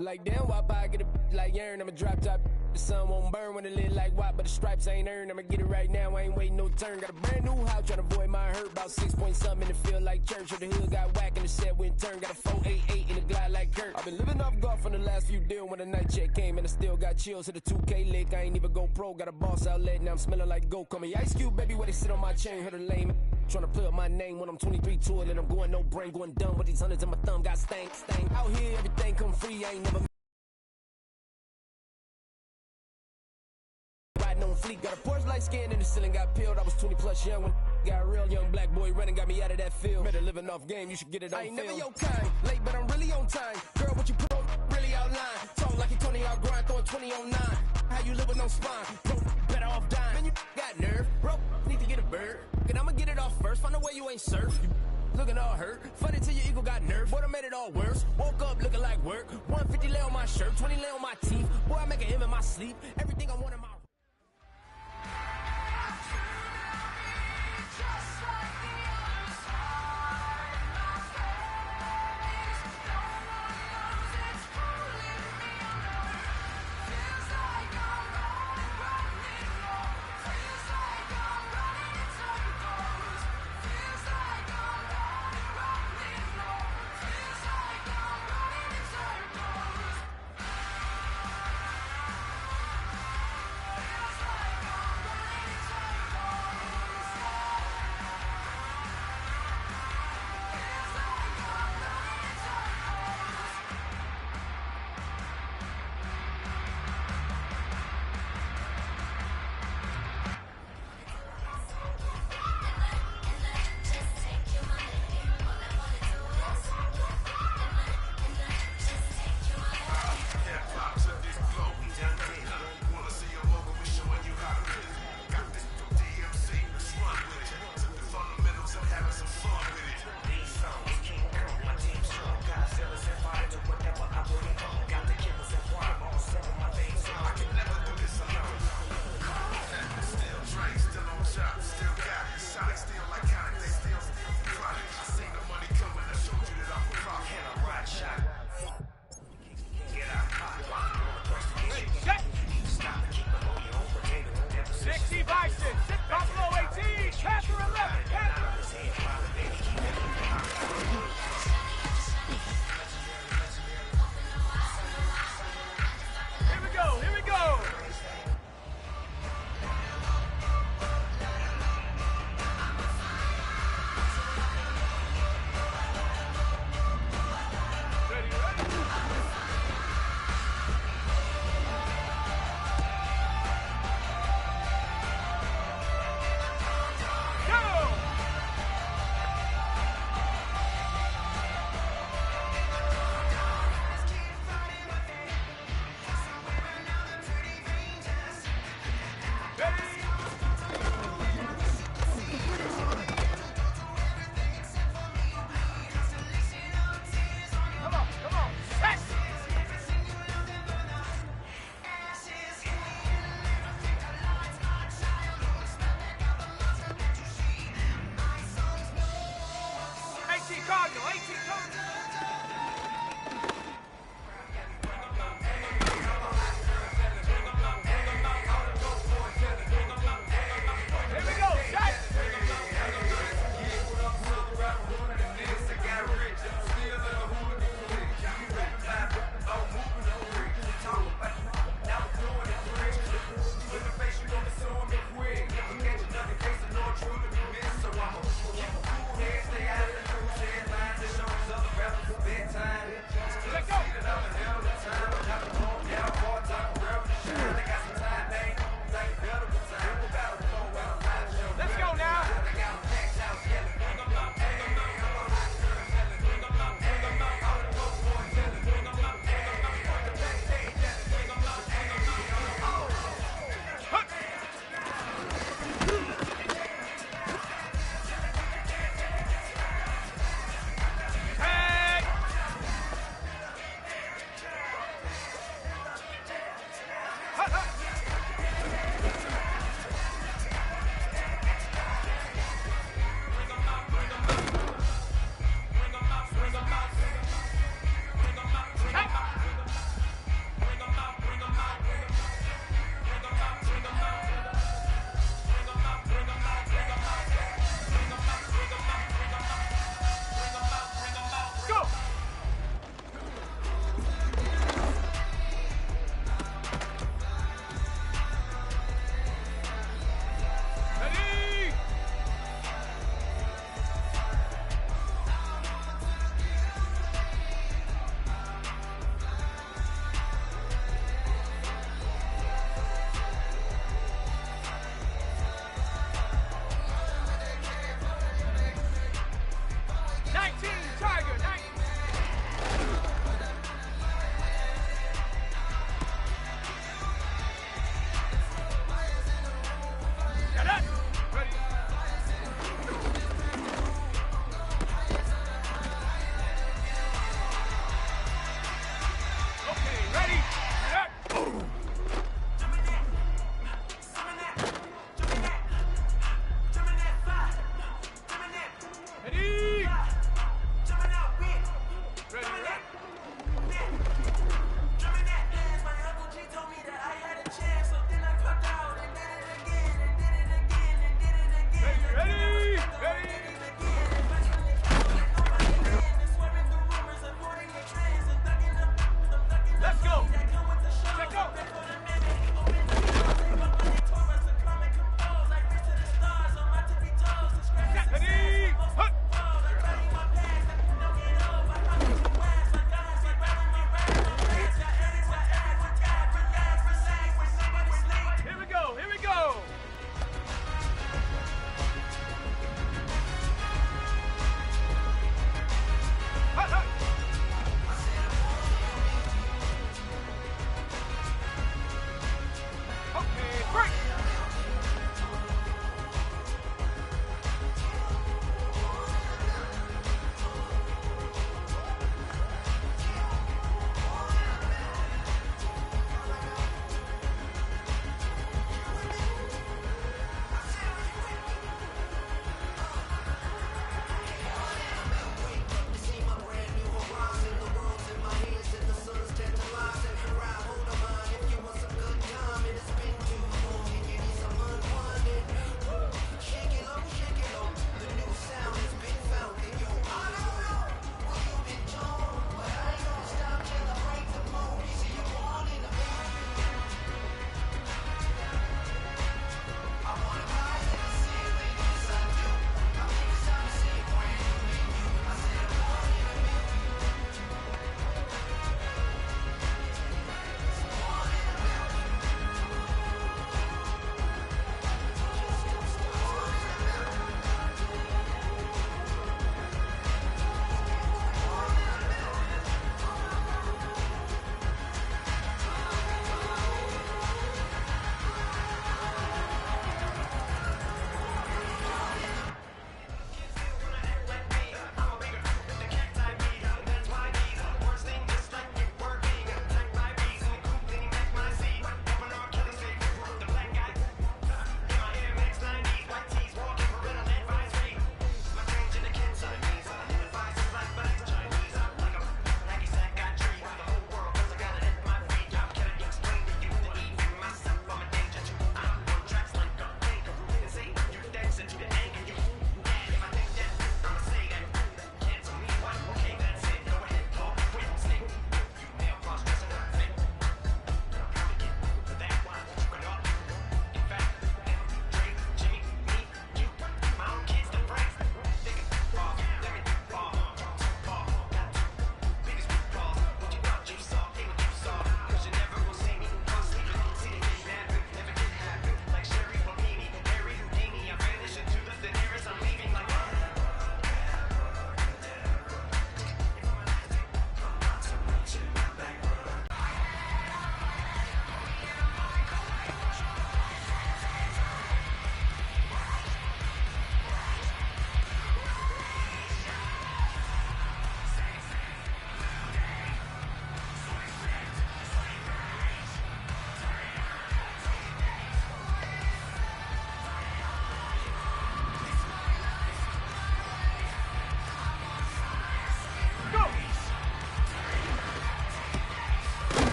Like damn, why I get a like Aaron? I'ma drop top. The sun won't burn when it lit like what, but the stripes ain't earned. I'ma get it right now, I ain't waiting no turn. Got a brand new house, tryna avoid my hurt. About 6 point something in the field like church. Or the hood got whack and the set went turn. Got a 488 in the glide like Kurt. I've been living off golf on the last few deals. When the night check came and I still got chills to the 2K lick. I ain't even go pro, got a boss outlet, now I'm smelling like gold. Call me Ice Cube, baby, where they sit on my chain. Heard a lame tryna play up my name when I'm 23 to it. And I'm going no brain, going dumb with these hundreds in my thumb. Got stank. Out here, everything come free, I ain't never on fleek. Got a Porsche light skin in the ceiling, got peeled. I was 20 plus young when got real young black boy running, got me out of that field. Better living off game, you should get it on film. I ain't never your kind, late but I'm really on time. Girl, what you put on, really outline. Talk like you Tony out grind, throwing 20 on 9. How you live with no spine? Bro, better off dying. Man, you got nerve, bro, need to get a bird. And I'ma get it off first, find a way you ain't surf. You looking all hurt, funny till your ego got nerve. Boy, I made it all worse, woke up looking like work. 150 lay on my shirt, 20 lay on my teeth. Boy, I make an M in my sleep, everything I want in my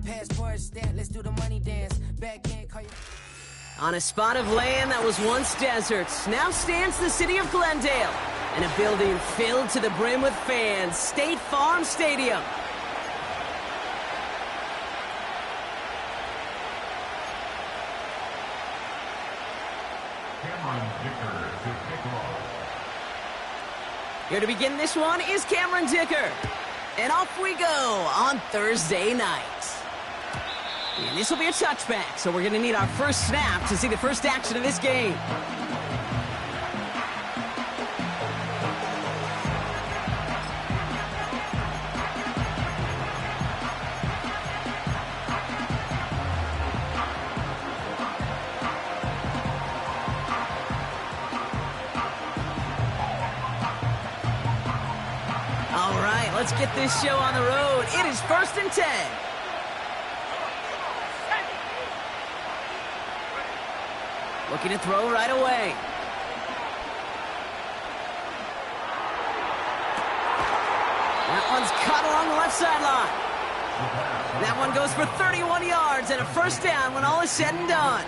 Passport stat, let's do the money dance. Back in, call you. On a spot of land that was once desert, now stands the city of Glendale, and a building filled to the brim with fans, State Farm Stadium. Here to begin this one is Cameron Dicker. And off we go on Thursday night. And this will be a touchback, so we're going to need our first snap to see the first action of this game. All right, let's get this show on the road. It is 1st and 10. Looking to throw right away. That one's caught along the left sideline. That one goes for 31 yards and a first down when all is said and done.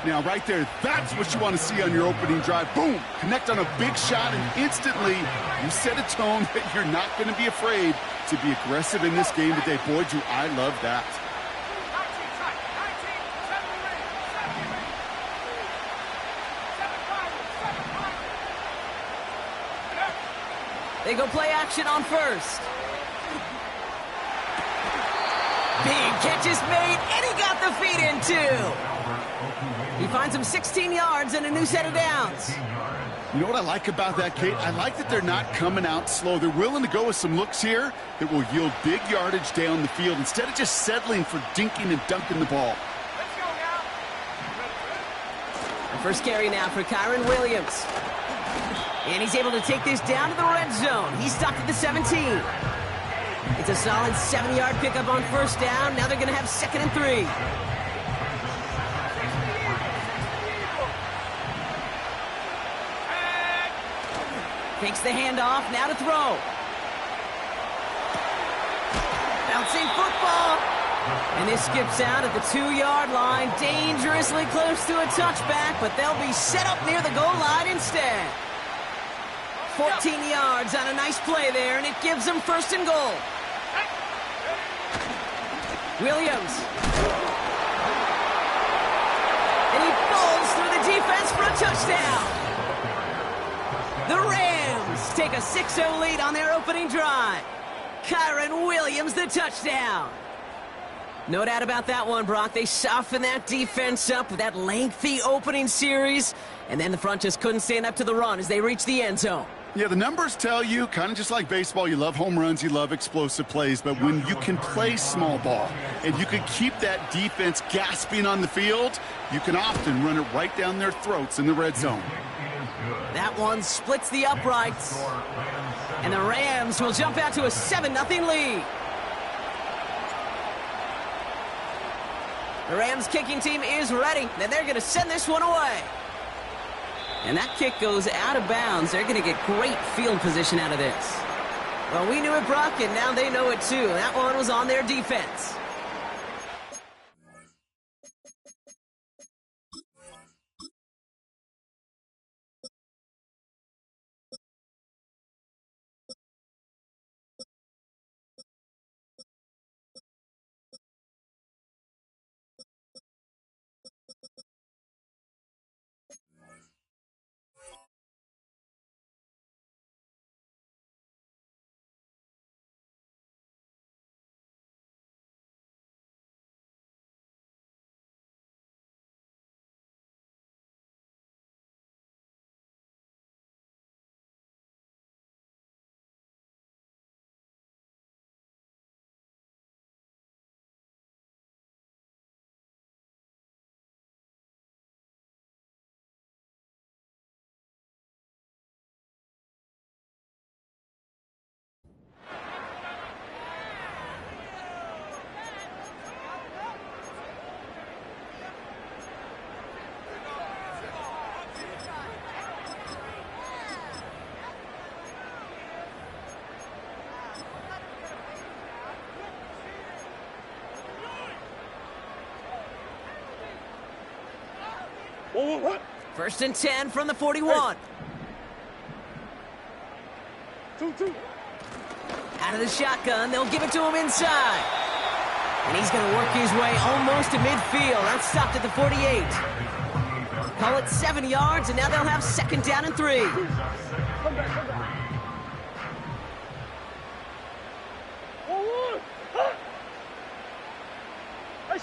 Now, right there, that's what you want to see on your opening drive. Boom! Connect on a big shot, and instantly you set a tone that you're not going to be afraid to be aggressive in this game today. Boy, do I love that. They go play action on first. Big catch is made, and he got the feet in too. He finds him 16 yards and a new set of downs. You know what I like about that, Kate? I like that they're not coming out slow. They're willing to go with some looks here that will yield big yardage down the field instead of just settling for dinking and dunking the ball. The first carry now for Kyron Williams. And he's able to take this down to the red zone. He's stuck at the 17. It's a solid 7-yard pickup on first down. Now they're going to have 2nd and 3. Takes the handoff, now to throw. Bouncing football. And this skips out at the 2-yard line. Dangerously close to a touchback, but they'll be set up near the goal line instead. 14 yards on a nice play there, and it gives them 1st and goal. Williams. And he falls through the defense for a touchdown. The Rams take a 6-0 lead on their opening drive. Kyron Williams, the touchdown. No doubt about that one, Brock. They softened that defense up with that lengthy opening series, and then the front just couldn't stand up to the run as they reached the end zone. Yeah, the numbers tell you, kind of just like baseball, you love home runs, you love explosive plays, but when you can play small ball and you can keep that defense gasping on the field, you can often run it right down their throats in the red zone. That one splits the uprights, and the Rams will jump out to a 7-0 lead. The Rams kicking team is ready, and they're going to send this one away. And that kick goes out of bounds. They're going to get great field position out of this. Well, we knew it, Brock, and now they know it too. That one was on their defense. First and 10 from the 41. Out of the shotgun, they'll give it to him inside. And he's going to work his way almost to midfield. That's stopped at the 48. Call it 7 yards, and now they'll have second down and 3.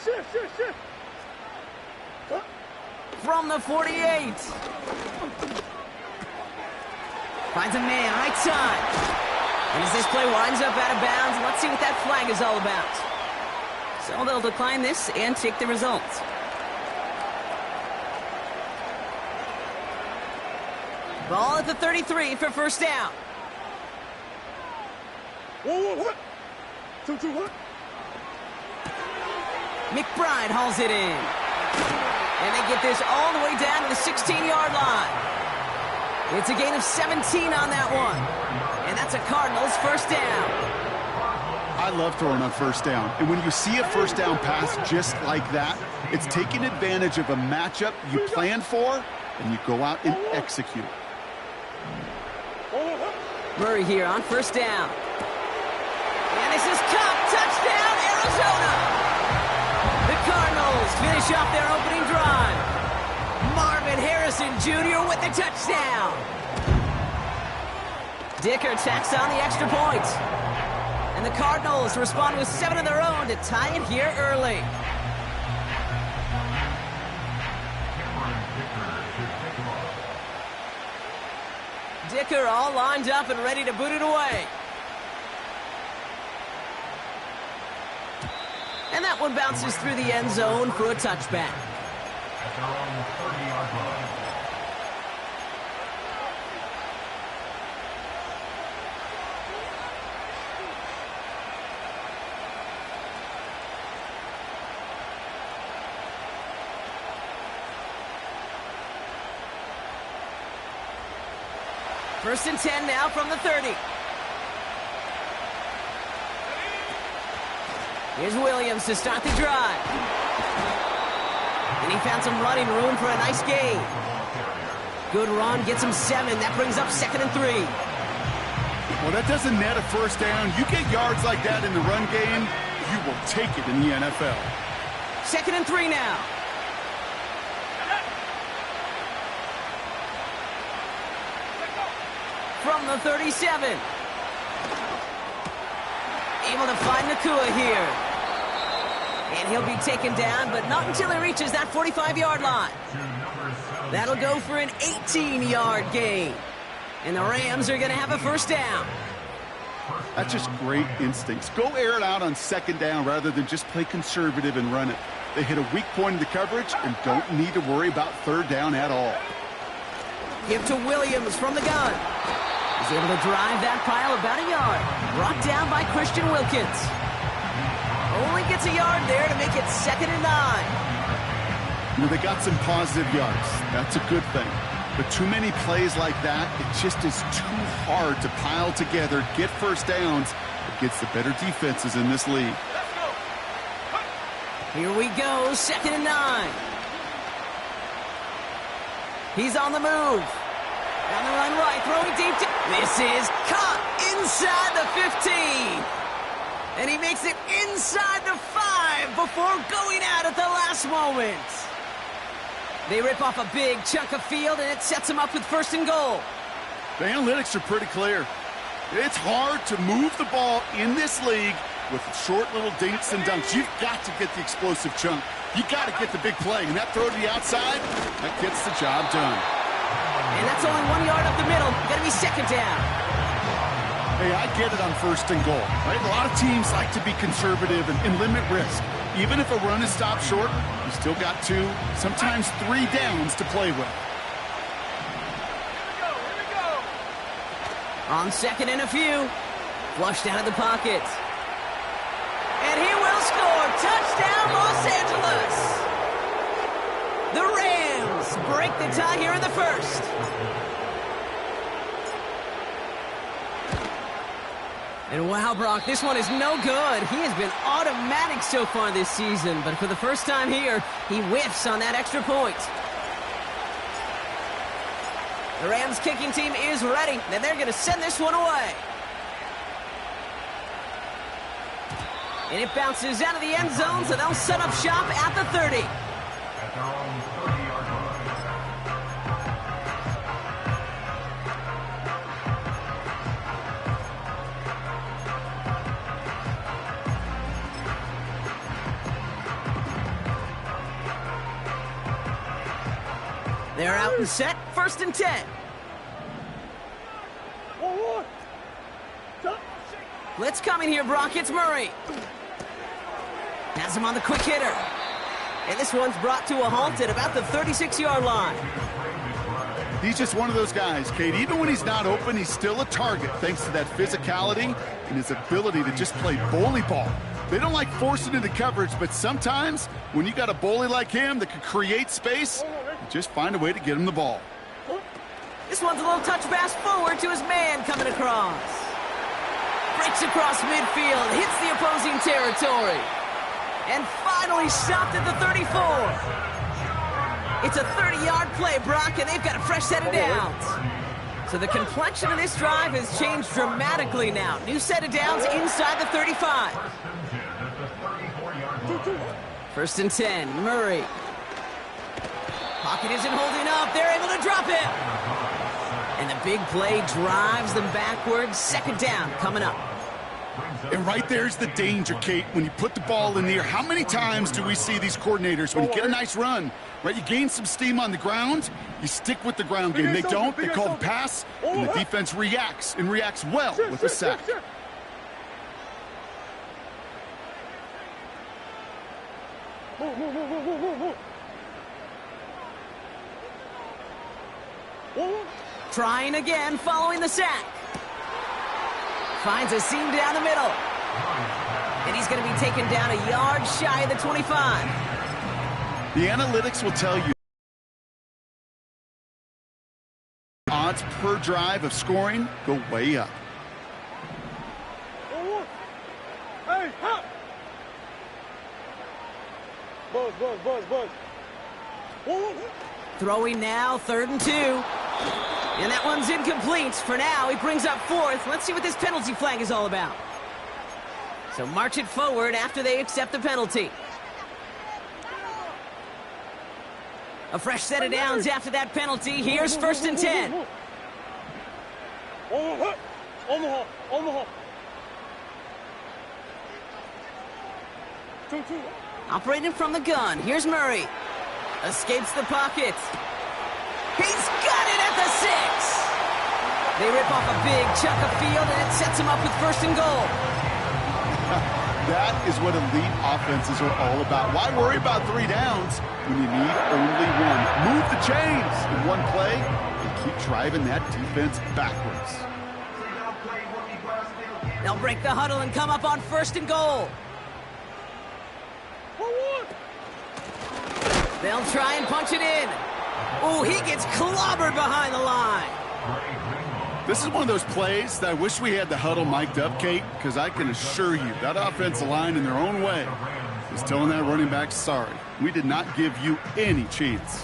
Shift. From the 48. Finds a man, right side. And as this play winds up out of bounds, let's see what that flag is all about. So they'll decline this and take the results. Ball at the 33 for first down. What? 2, 1. McBride hauls it in. And they get this all the way down to the 16-yard line. It's a gain of 17 on that one. And that's a Cardinals first down. I love throwing on first down. And when you see a first down pass just like that, it's taking advantage of a matchup you planned for, and you go out and execute. Murray here on first down. And this is Cup. Touchdown, Arizona. The Cardinals finish off their opening drive. Marvin Harrison Jr. with the touchdown. Dicker tacks on the extra point. And the Cardinals respond with 7 of their own to tie it here early. Dicker all lined up and ready to boot it away. And that one bounces through the end zone for a touchback. First and 10 now from the 30. Here's Williams to start the drive. And he found some running room for a nice gain. Good run, gets him 7. That brings up second and 3. Well, that doesn't net a first down. You get yards like that in the run game, you will take it in the NFL. Second and 3 now. From the 37. Able to find Nakua here. And he'll be taken down, but not until he reaches that 45-yard line. That'll go for an 18-yard gain. And the Rams are going to have a first down. That's just great instincts. Go air it out on second down rather than just play conservative and run it. They hit a weak point in the coverage and don't need to worry about third down at all. Give to Williams from the gun. He's able to drive that pile about a yard. Brought down by Christian Wilkins. Only gets a yard there to make it second and 9. You know, they got some positive yards. That's a good thing. But too many plays like that, it just is too hard to pile together, get first downs against the better defenses in this league. Here we go, second and 9. He's on the move. On the run right, throwing deep. This is caught inside the 15. And he makes it inside the 5 before going out at the last moment. They rip off a big chunk of field, and it sets them up with first and goal. The analytics are pretty clear. It's hard to move the ball in this league with short little dinks and dunks. You've got to get the explosive chunk. You got to get the big play, and that throw to the outside, that gets the job done. And that's only 1 yard up the middle. Got to be second down. Hey, I get it on first and goal, right? A lot of teams like to be conservative and limit risk. Even if a run is stopped short, you still got 2, sometimes 3 downs to play with. Here we go. On second and a few. Flushed out of the pocket. And he will score. Touchdown, Los Angeles. The Rams break the tie here in the first. And wow, Brock, this one is no good. He has been automatic so far this season, but for the first time here, he whiffs on that extra point. The Rams kicking team is ready, and they're going to send this one away. And it bounces out of the end zone, so they'll set up shop at the 30. They're out and set, 1st and 10. Blitz coming here, Brock. It's Murray. Has him on the quick hitter. And this one's brought to a halt at about the 36-yard line. He's just one of those guys, Kate. Even when he's not open, he's still a target thanks to that physicality and his ability to just play bully ball. They don't like forcing into coverage, but sometimes when you got a bully like him that can create space, you just find a way to get him the ball. This one's a little touch pass forward to his man coming across. Breaks across midfield, hits the opposing territory. And finally stopped at the 34. It's a 30-yard play, Brock, and they've got a fresh set of downs. So the complexion of this drive has changed dramatically now. New set of downs inside the 35. 1st and 10, Murray. Pocket isn't holding up. They're able to drop it. And the big play drives them backwards. 2nd down coming up. And right there's the danger, Kate, when you put the ball in the air. How many times do we see these coordinators, when you get a nice run, right, you gain some steam on the ground, you stick with the ground game. They don't, they call the pass, and the defense reacts, and reacts well with a sack. Trying again following the sack. Finds a seam down the middle. And he's going to be taken down a yard shy of the 25. The analytics will tell you odds per drive of scoring go way up. Hey, hop! Buzz. Throwing now, 3rd and 2. And that one's incomplete. For now, he brings up 4th. Let's see what this penalty flag is all about. So march it forward after they accept the penalty. A fresh set of downs after that penalty. Here's 1st and 10. Omaha. Operating from the gun. Here's Murray. Escapes the pocket. He's got it at the 6. They rip off a big chunk of field, and it sets him up with 1st and goal. That is what elite offenses are all about. Why worry about 3 downs when you need only 1? Move the chains in one play and keep driving that defense backwards. They'll break the huddle and come up on 1st and goal. They'll try and punch it in. Oh, he gets clobbered behind the line. This is one of those plays that I wish we had the huddle mic'd up, Kate, because I can assure you that offensive line in their own way is telling that running back, sorry, we did not give you any chance.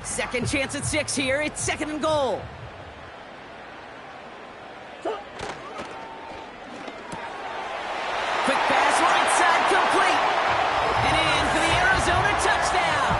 Second chance at 6 here. It's 2nd and goal. Quick pass, right side, complete. And in for the Arizona touchdown.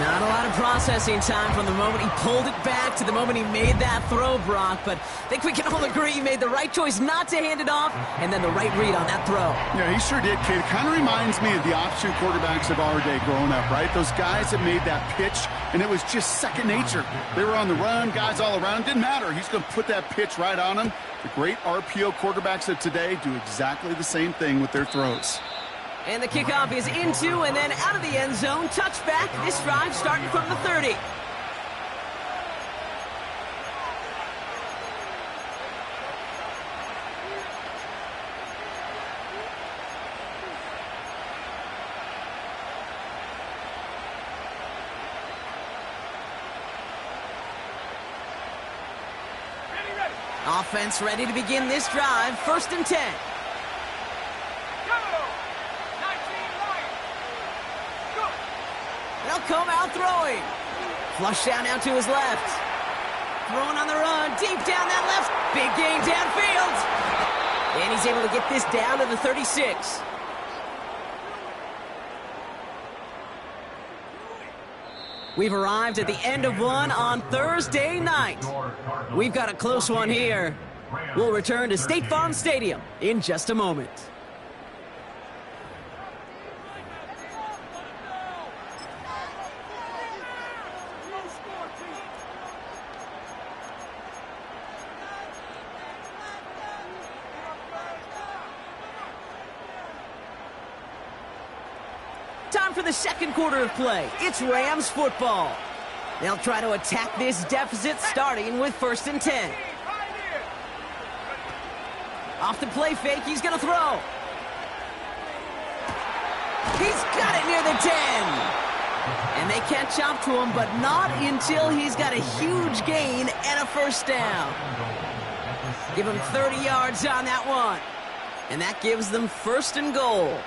Not a lot of processing time from the moment he pulled it back to the moment he made that throw, Brock. But I think we can all agree he made the right choice not to hand it off, and then the right read on that throw. Yeah, he sure did, kid. It kind of reminds me of the option quarterbacks of our day growing up, right? Those guys that made that pitch, and it was just second nature. They were on the run, guys all around. Didn't matter. He's going to put that pitch right on them. The great RPO quarterbacks of today do exactly the same thing with their throws. And the kickoff is into and then out of the end zone. Touchback. This drive starting from the 30. Offense ready to begin this drive. 1st and 10. They'll come out throwing. Flush down now to his left. Throwing on the run, deep down that left. Big gain downfield. And he's able to get this down to the 36. We've arrived at the end of one on Thursday night. We've got a close one here. We'll return to State Farm Stadium in just a moment. Time for the second quarter of play. It's Rams football. They'll try to attack this deficit starting with 1st and 10. Off the play fake, he's going to throw. He's got it near the 10. And they catch up to him, but not until he's got a huge gain and a 1st down. Give him 30 yards on that one. And that gives them 1st and goal.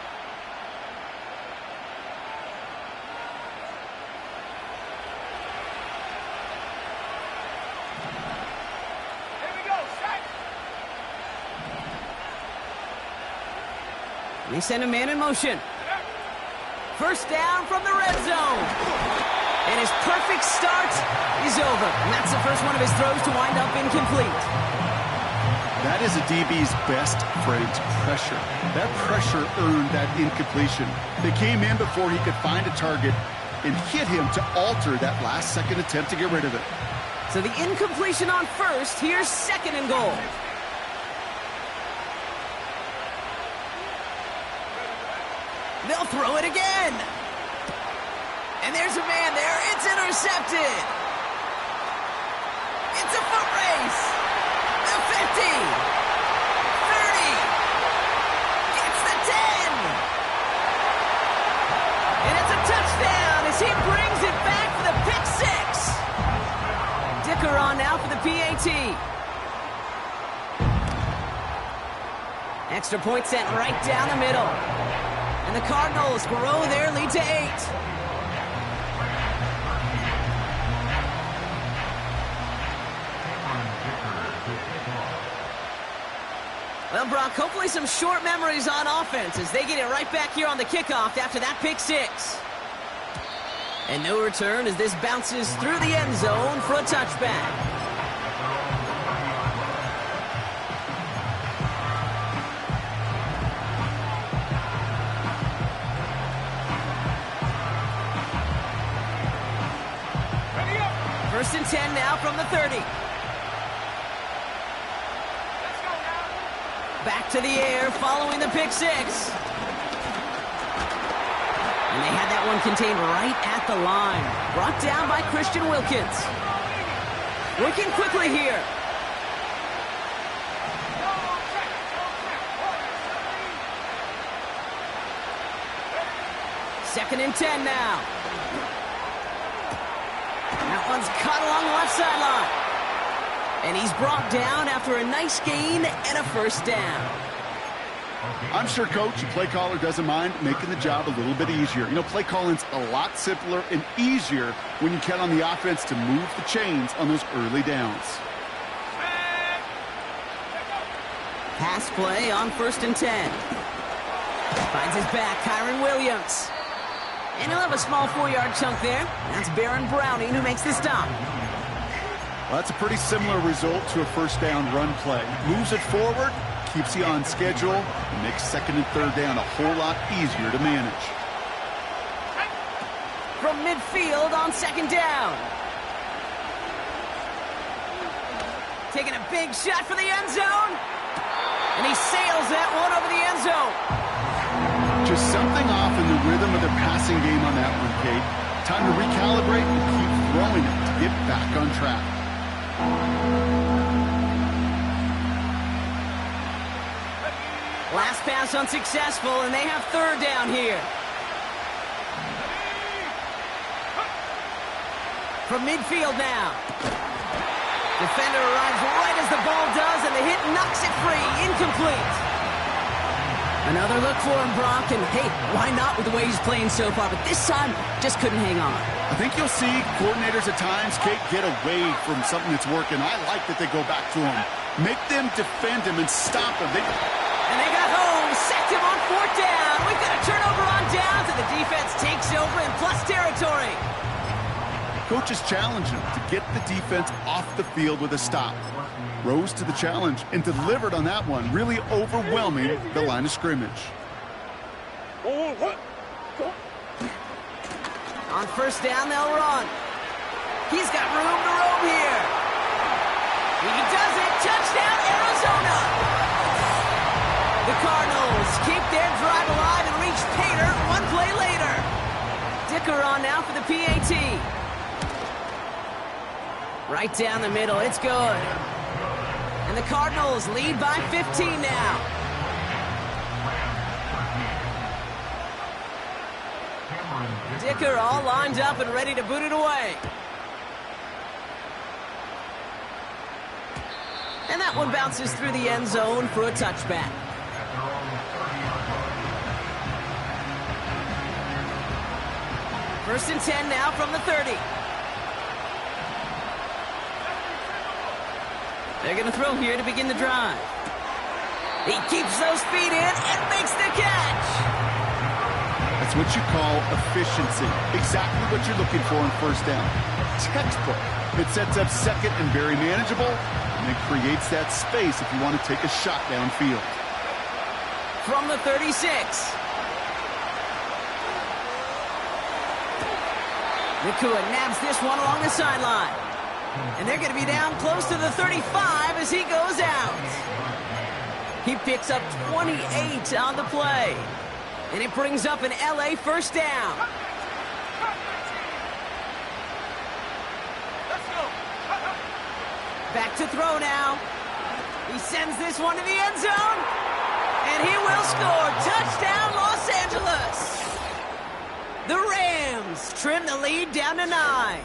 They send a man in motion. 1st down from the red zone. And his perfect start is over. And that's the first one of his throws to wind up incomplete. That is a DB's best friend, pressure. That pressure earned that incompletion. They came in before he could find a target and hit him to alter that last-second attempt to get rid of it. So the incompletion on 1st. Here's 2nd and goal. They'll throw it again. And there's a man there. It's intercepted. It's a foot race. The 50. 30. Gets the 10. And it's a touchdown as he brings it back for the pick 6. Dicker on now for the PAT. Extra point sent right down the middle. And the Cardinals grow their lead to 8. Well, Brock, hopefully some short memories on offense as they get it right back here on the kickoff after that pick 6. And no return as this bounces through the end zone for a touchback. First and 10 now from the 30. Back to the air following the pick 6. And they had that one contained right at the line. Brought down by Christian Wilkins. Working quickly here. Second and 10 now. That one's caught along the left sideline. And he's brought down after a nice gain and a 1st down. I'm sure Coach, the play caller, doesn't mind making the job a little bit easier. You know, play calling's a lot simpler and easier when you count on the offense to move the chains on those early downs. Pass play on 1st and 10. Finds his back, Kyron Williams. And he'll have a small 4-yard chunk there. That's Baron Browning who makes the stop. Well, that's a pretty similar result to a 1st down run play. Moves it forward, keeps you on schedule, and makes 2nd and 3rd down a whole lot easier to manage. From midfield on 2nd down. Taking a big shot for the end zone. And he sails that one over the end zone. Just something off in the rhythm of their passing game on that one, Kate. Time to recalibrate and keep throwing it to get back on track. Last pass unsuccessful, and they have 3rd down here. From midfield now. Defender arrives right as the ball does, and the hit knocks it free. Incomplete. Another look for him, Brock, and hey, why not with the way he's playing so far? But this time, just couldn't hang on. I think you'll see coordinators at times, Kate, get away from something that's working. I like that they go back to him. Make them defend him and stop him. And they got home, sacked him on 4th down. We've got a turnover on downs, and the defense takes over in plus territory. Coaches challenge him to get the defense off the field with a stop. Rose to the challenge and delivered on that one, really overwhelming the line of scrimmage. On 1st down, they'll run. He's got room to roam here. He does it. Touchdown, Arizona. The Cardinals keep their drive alive and reach pay dirt one play later. Dicker on now for the PAT. Right down the middle. It's good. And the Cardinals lead by 15 now. Dicker all lined up and ready to boot it away. And that one bounces through the end zone for a touchback. First and 10 now from the 30. They're going to throw here to begin the drive. He keeps those feet in and makes the catch. That's what you call efficiency. Exactly what you're looking for on 1st down. Textbook. It sets up 2nd and very manageable, and it creates that space if you want to take a shot downfield. From the 36. Nakua nabs this one along the sideline. And they're going to be down close to the 35 as he goes out. He picks up 28 on the play. And it brings up an LA 1st down. Back to throw now. He sends this one to the end zone. And he will score. Touchdown, Los Angeles. The Rams trim the lead down to 9.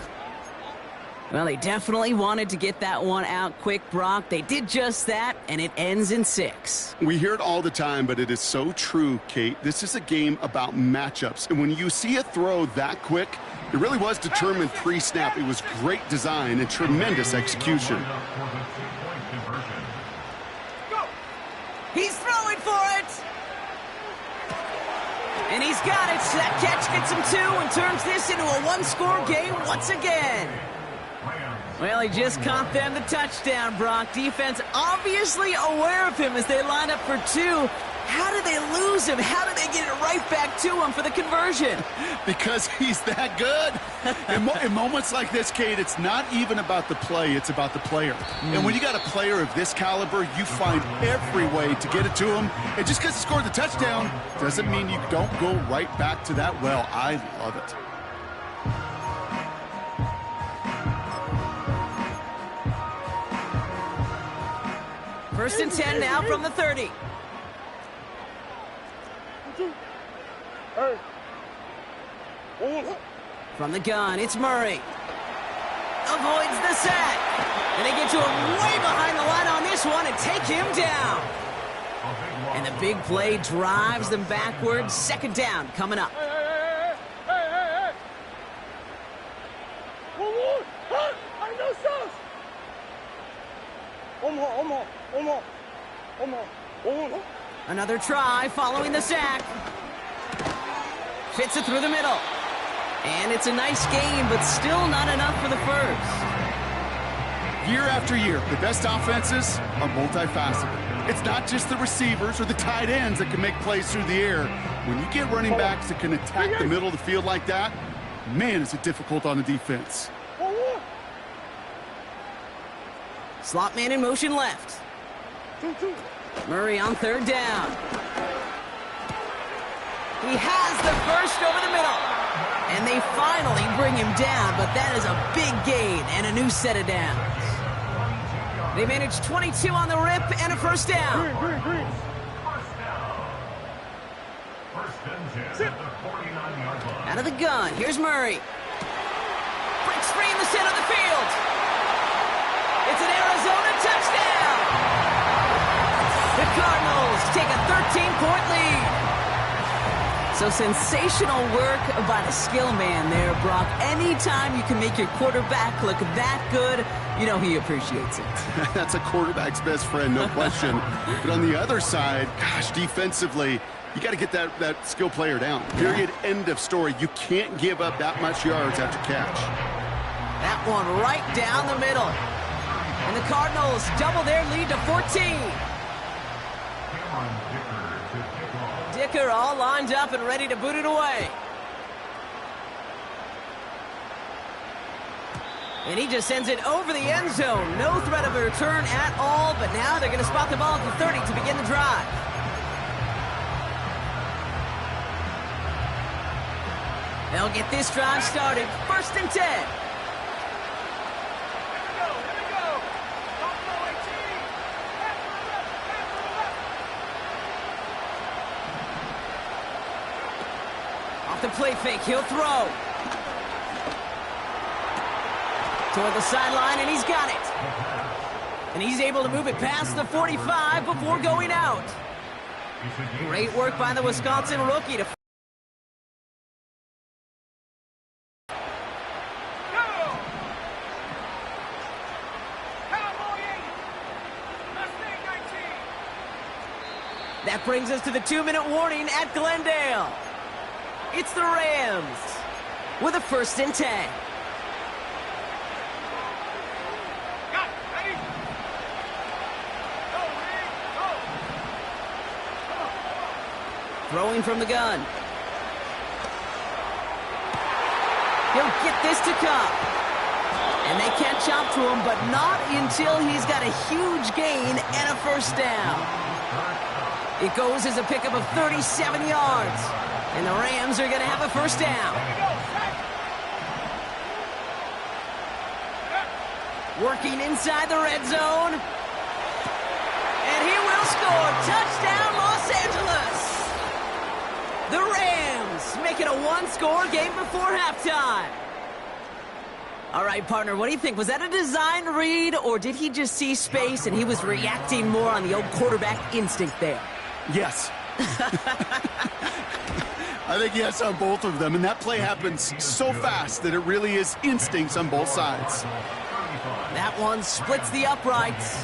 Well, they definitely wanted to get that one out quick, Brock. They did just that, and it ends in 6. We hear it all the time, but it is so true, Kate. This is a game about matchups. And when you see a throw that quick, it really was determined pre-snap. It was great design and tremendous execution. He's throwing for it. And he's got it. So that catch gets him 2 and turns this into a one-score game once again. Well, he just caught them the touchdown, Brock. Defense obviously aware of him as they line up for 2. How did they lose him? How did they get it right back to him for the conversion? Because he's that good. In moments like this, Kate, it's not even about the play, it's about the player. And when you got a player of this caliber, you find every way to get it to him. And just because he scored the touchdown doesn't mean you don't go right back to that well. I love it. First and 10 now from the 30. From the gun, it's Murray. Avoids the sack. And they get to him way behind the line on this one and take him down. And the big play drives them backwards. 2nd down coming up. Another try following the sack. Fits it through the middle. And it's a nice game, but still not enough for the first. Year after year, the best offenses are multifaceted. It's not just the receivers or the tight ends that can make plays through the air. When you get running backs that can attack the middle of the field like that, man, is it difficult on the defense. Slot man in motion left. Murray on 3rd down. He has the first over the middle. And they finally bring him down, but that is a big gain and a new set of downs. They managed 22 on the rip and a 1st down. Green. Out of the gun, here's Murray. Breaks free in the center of the field. It's an Arizona touchdown. The Cardinals take a 13-point lead. So sensational work by the skill man there, Brock. Anytime you can make your quarterback look that good, you know he appreciates it. That's a quarterback's best friend, no question. But on the other side, gosh, defensively, you got to get that skill player down. Period, end of story. You can't give up that much yards after catch. That one right down the middle. And the Cardinals double their lead to 14. Dicker all lined up and ready to boot it away. And he just sends it over the end zone. No threat of a return at all, but now they're going to spot the ball at the 30 to begin the drive. They'll get this drive started. 1st and 10. Off the play fake, he'll throw. Toward the sideline, and he's got it. And he's able to move it past the 45 before going out. Great work by the Wisconsin rookie to... That brings us to the 2-minute warning at Glendale. It's the Rams with a 1st and 10. Throwing from the gun. He'll get this to Kappa. And they can't chop to him, but not until he's got a huge gain and a 1st down. It goes as a pickup of 37 yards. And the Rams are going to have a 1st down. Working inside the red zone. And he will score. Touchdown, Los Angeles. The Rams make it a 1-score game before halftime. All right, partner, what do you think? Was that a design read, or did he just see space and he was reacting more on the old quarterback instinct there? Yes. I think yes on both of them, and that play happens so fast that it really is instincts on both sides. That one splits the uprights.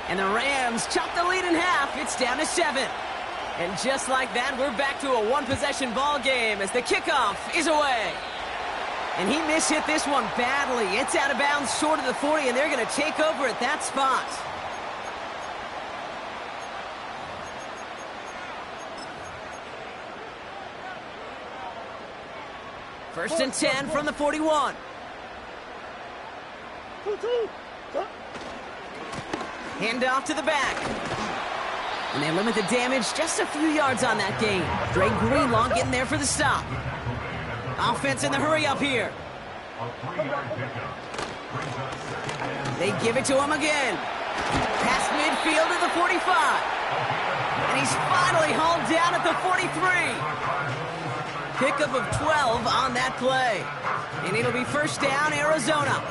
And the Rams chop the lead in half. It's down to 7. And just like that, we're back to a one-possession ball game as the kickoff is away. And he mishit this one badly. It's out of bounds short of the 40, and they're going to take over at that spot. First and 10 from the 41. Hand off to the back. And they limit the damage just a few yards on that gain. Dre Greenlaw getting there for the stop. Offense in the hurry up here. They give it to him again. Past midfield to the 45. And he's finally hauled down at the 43. Pickup of 12 on that play. And it'll be 1st down, Arizona.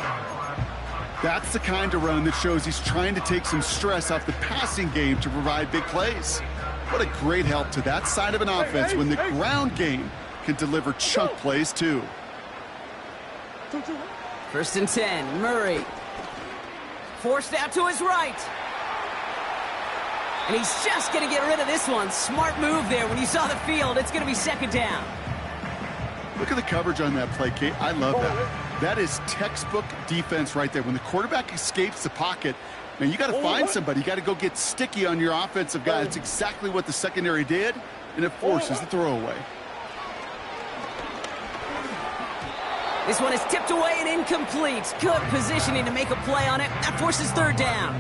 That's the kind of run that shows he's trying to take some stress off the passing game to provide big plays. What a great help to that side of an offense when the ground game can deliver chunk plays too. 1st and 10, Murray. Forced out to his right. And he's just going to get rid of this one. Smart move there. When you saw the field, it's going to be 2nd down. Look at the coverage on that play, Kate. I love that. That is textbook defense right there. When the quarterback escapes the pocket, man, you got to find somebody. You got to go get sticky on your offensive guy. That's exactly what the secondary did, and it forces the throwaway. This one is tipped away and incomplete. Good positioning to make a play on it. That forces 3rd down.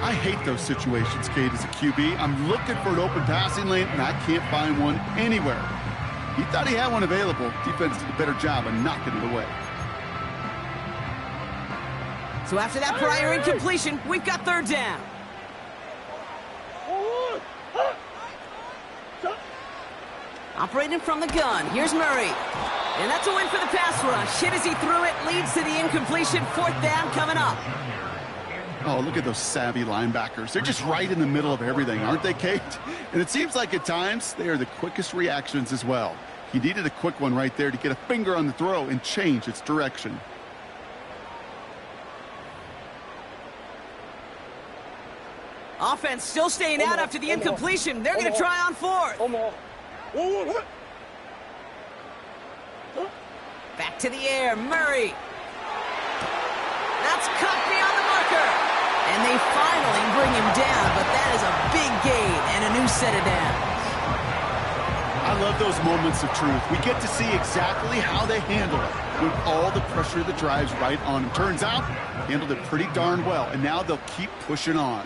I hate those situations, Kate, as a QB. I'm looking for an open passing lane, and I can't find one anywhere. He thought he had one available. Defense did a better job of knocking it away. So after that prior incompletion, we've got 3rd down. Operating from the gun. Here's Murray. And that's a win for the pass rush. Hit as he threw it, leads to the incompletion. 4th down coming up. Oh, look at those savvy linebackers. They're just right in the middle of everything, aren't they, Kate? And it seems like at times they are the quickest reactions as well. He needed a quick one right there to get a finger on the throw and change its direction. Offense still staying out after the incompletion. They're going to try on fourth. Back to the air, Murray. That's cut beyond the marker. And they finally bring him down, but that is a big gain and a new set of downs. I love those moments of truth. We get to see exactly how they handle it with all the pressure that drives right on them. Turns out, handled it pretty darn well, and now they'll keep pushing on.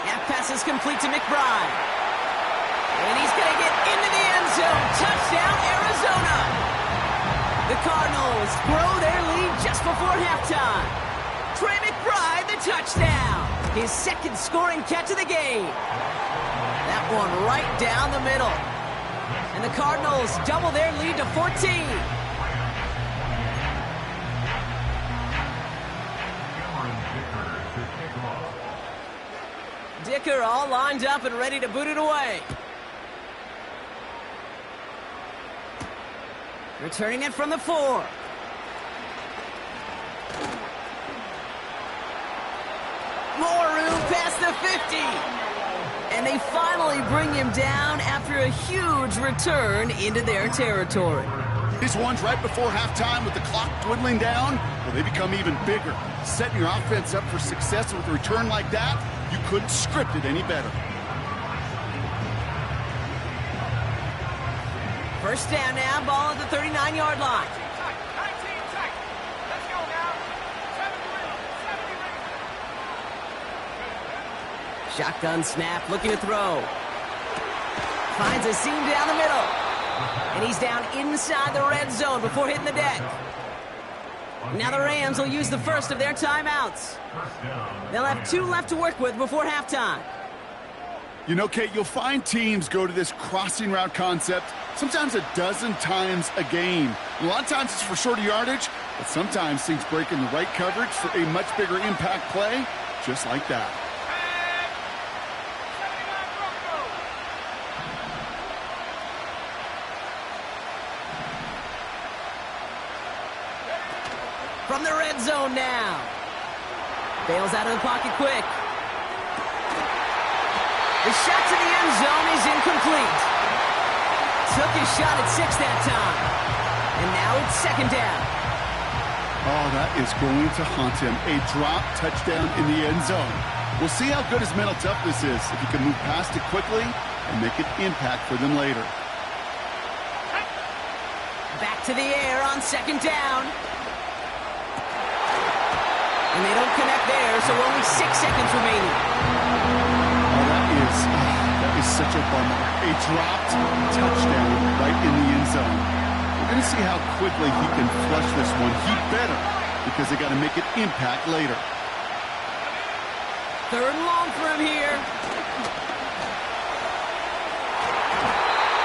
Half pass is complete to McBride. And he's going to get into the end zone. Touchdown, Arizona. The Cardinals grow their lead just before halftime. Trey McBride, the touchdown. His second scoring catch of the game. That one right down the middle. And the Cardinals double their lead to 14. Dicker all lined up and ready to boot it away. Returning it from the 4. More room past the 50. And they finally bring him down after a huge return into their territory. These ones right before halftime with the clock dwindling down, well, they become even bigger. Setting your offense up for success with a return like that, you couldn't script it any better. First down now, ball at the 39-yard line. Shotgun snap, looking to throw. Finds a seam down the middle. And he's down inside the red zone before hitting the deck. Now the Rams will use the first of their timeouts. They'll have 2 left to work with before halftime. You know, Kate, you'll find teams go to this crossing route concept sometimes a dozen times a game. A lot of times it's for shorter yardage, but sometimes things break in the right coverage for a much bigger impact play, just like that. From the red zone now. Bails out of the pocket quick. The shot to the end zone is incomplete. Took his shot at 6 that time. And now it's second down. Oh, that is going to haunt him. A drop touchdown in the end zone. We'll see how good his mental toughness is if he can move past it quickly and make an impact for them later. Back to the air on second down. And they don't connect there, so only 6 seconds remaining. Oh, that is such a bummer. A dropped touchdown right in the end zone. We're going to see how quickly he can flush this one. He better, because they got to make an impact later. Third and long for him here.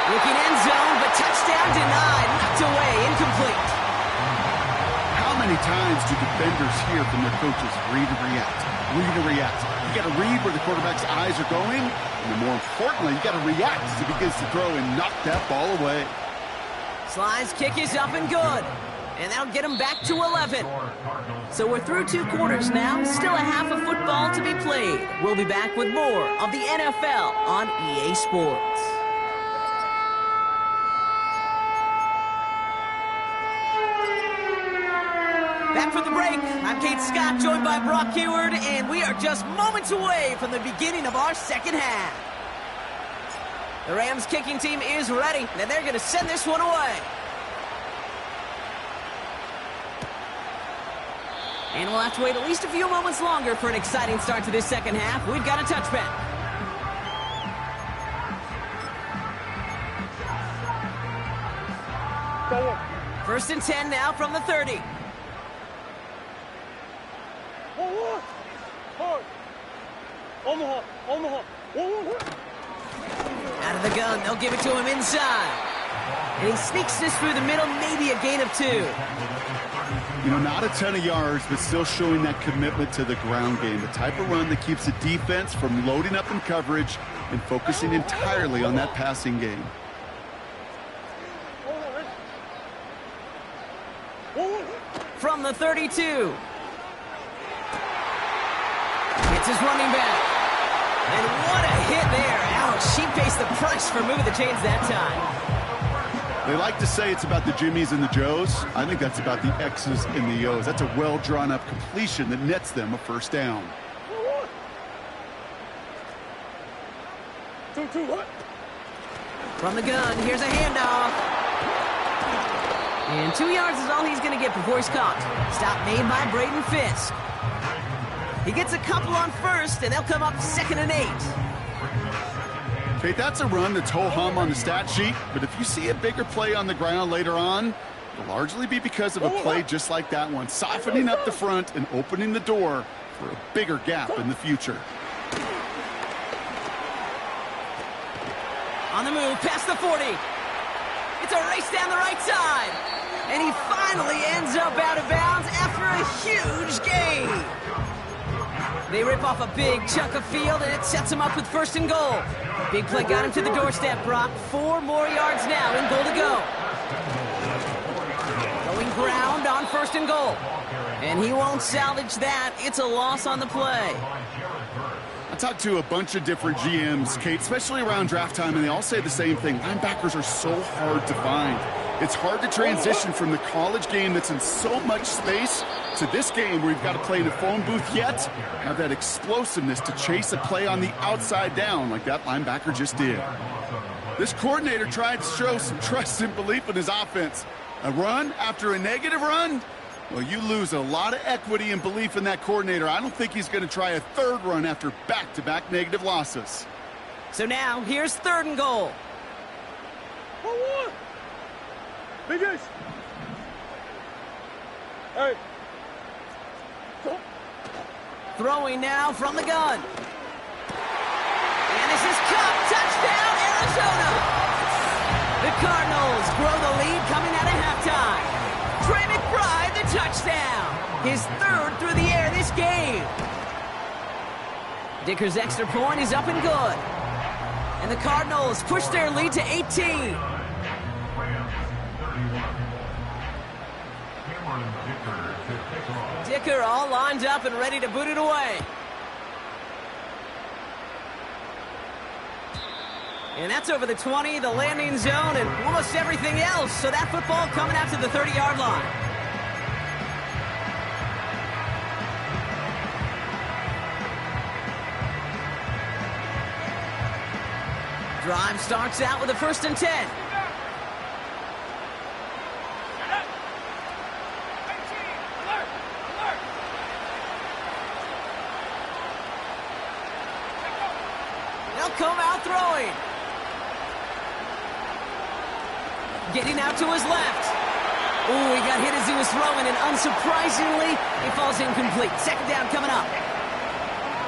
Looking end zone, but touchdown denied. Knocked away, incomplete. How many times do defenders hear from their coaches, read and react, read and react? You got to read where the quarterback's eyes are going, and then more importantly, you got to react as he begins to throw and knock that ball away. Sly's kick is up and good, and that'll get him back to 11. So we're through 2 quarters now, still a half of football to be played. We'll be back with more of the NFL on EA Sports. Back from the break, I'm Kate Scott, joined by Brock Hayward, and we are just moments away from the beginning of our second half. The Rams kicking team is ready, and they're going to send this one away. And we'll have to wait at least a few moments longer for an exciting start to this second half. We've got a touchback. First and 10 now from the 30. Omaha. Out of the gun, they'll give it to him inside. And he sneaks this through the middle, maybe a gain of 2. You know, not a ton of yards, but still showing that commitment to the ground game. The type of run that keeps the defense from loading up in coverage and focusing entirely on that passing game. From the 32. It's his running back. And what a hit there. Ouch, she faced the price for moving the chains that time. They like to say it's about the Jimmies and the Joes. I think that's about the X's and the O's. That's a well-drawn-up completion that nets them a first down. 2, what? From the gun, here's a handoff. And 2 yards is all he's going to get before he's caught. Stop made by Braden Fisk. He gets a couple on first, and they'll come up 2nd and 8. Okay, that's a run that's ho-hum on the stat sheet, but if you see a bigger play on the ground later on, it'll largely be because of a play just like that one, softening up the front and opening the door for a bigger gap in the future. On the move, past the 40. It's a race down the right side. And he finally ends up out of bounds after a huge gain. They rip off a big chunk of field, and it sets him up with 1st and goal. Big play got him to the doorstep, Brock. 4 more yards now, and goal to go. Going ground on 1st and goal. And he won't salvage that. It's a loss on the play. I talked to a bunch of different GMs, Kate, especially around draft time, and they all say the same thing. Linebackers are so hard to find. It's hard to transition from the college game that's in so much space to this game where you've got to play in a phone booth yet have that explosiveness to chase a play on the outside down like that linebacker just did. This coordinator tried to show some trust and belief in his offense. A run after a negative run? Well, you lose a lot of equity and belief in that coordinator. I don't think he's going to try a 3rd run after back-to-back negative losses. So now, here's 3rd and goal. Big Ace. Hey. Go. Throwing now from the gun. And this is Cup. Touchdown, Arizona. The Cardinals grow the lead coming out of halftime. Trey McBride, the touchdown. His 3rd through the air this game. Dicker's extra point is up and good. And the Cardinals push their lead to 18. Dicker all lined up and ready to boot it away. And that's over the 20, the landing zone, and almost everything else. So that football coming out to the 30-yard line. Drive starts out with a 1st and 10. They'll come out throwing. Getting out to his left. Ooh, he got hit as he was throwing, and unsurprisingly, he falls incomplete. 2nd down coming up.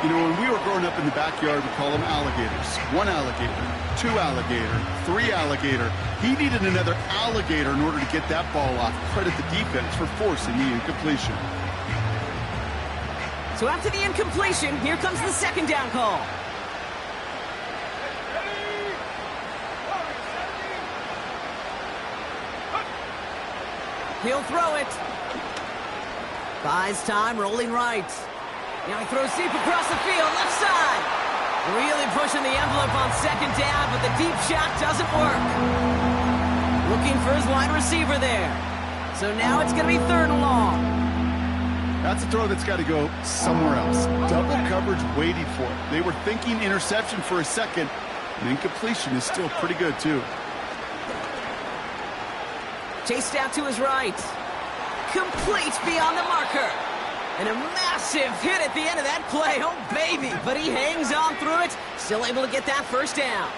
You know, when we were growing up in the backyard, we call them alligators. 1 alligator, 2 alligator, 3 alligator. He needed another alligator in order to get that ball off. Credit the defense for forcing the incompletion. So after the incompletion, here comes the 2nd down call. He'll throw it. Buys time, rolling right. Now he throws deep across the field, left side. Really pushing the envelope on 2nd down, but the deep shot doesn't work. Looking for his wide receiver there. So now it's going to be 3rd and long. That's a throw that's got to go somewhere else. Double coverage waiting for it. They were thinking interception for a second, and incompletion is still pretty good, too. Chased out to his right. Complete beyond the marker. And a massive hit at the end of that play. Oh, baby. But he hangs on through it. Still able to get that 1st down.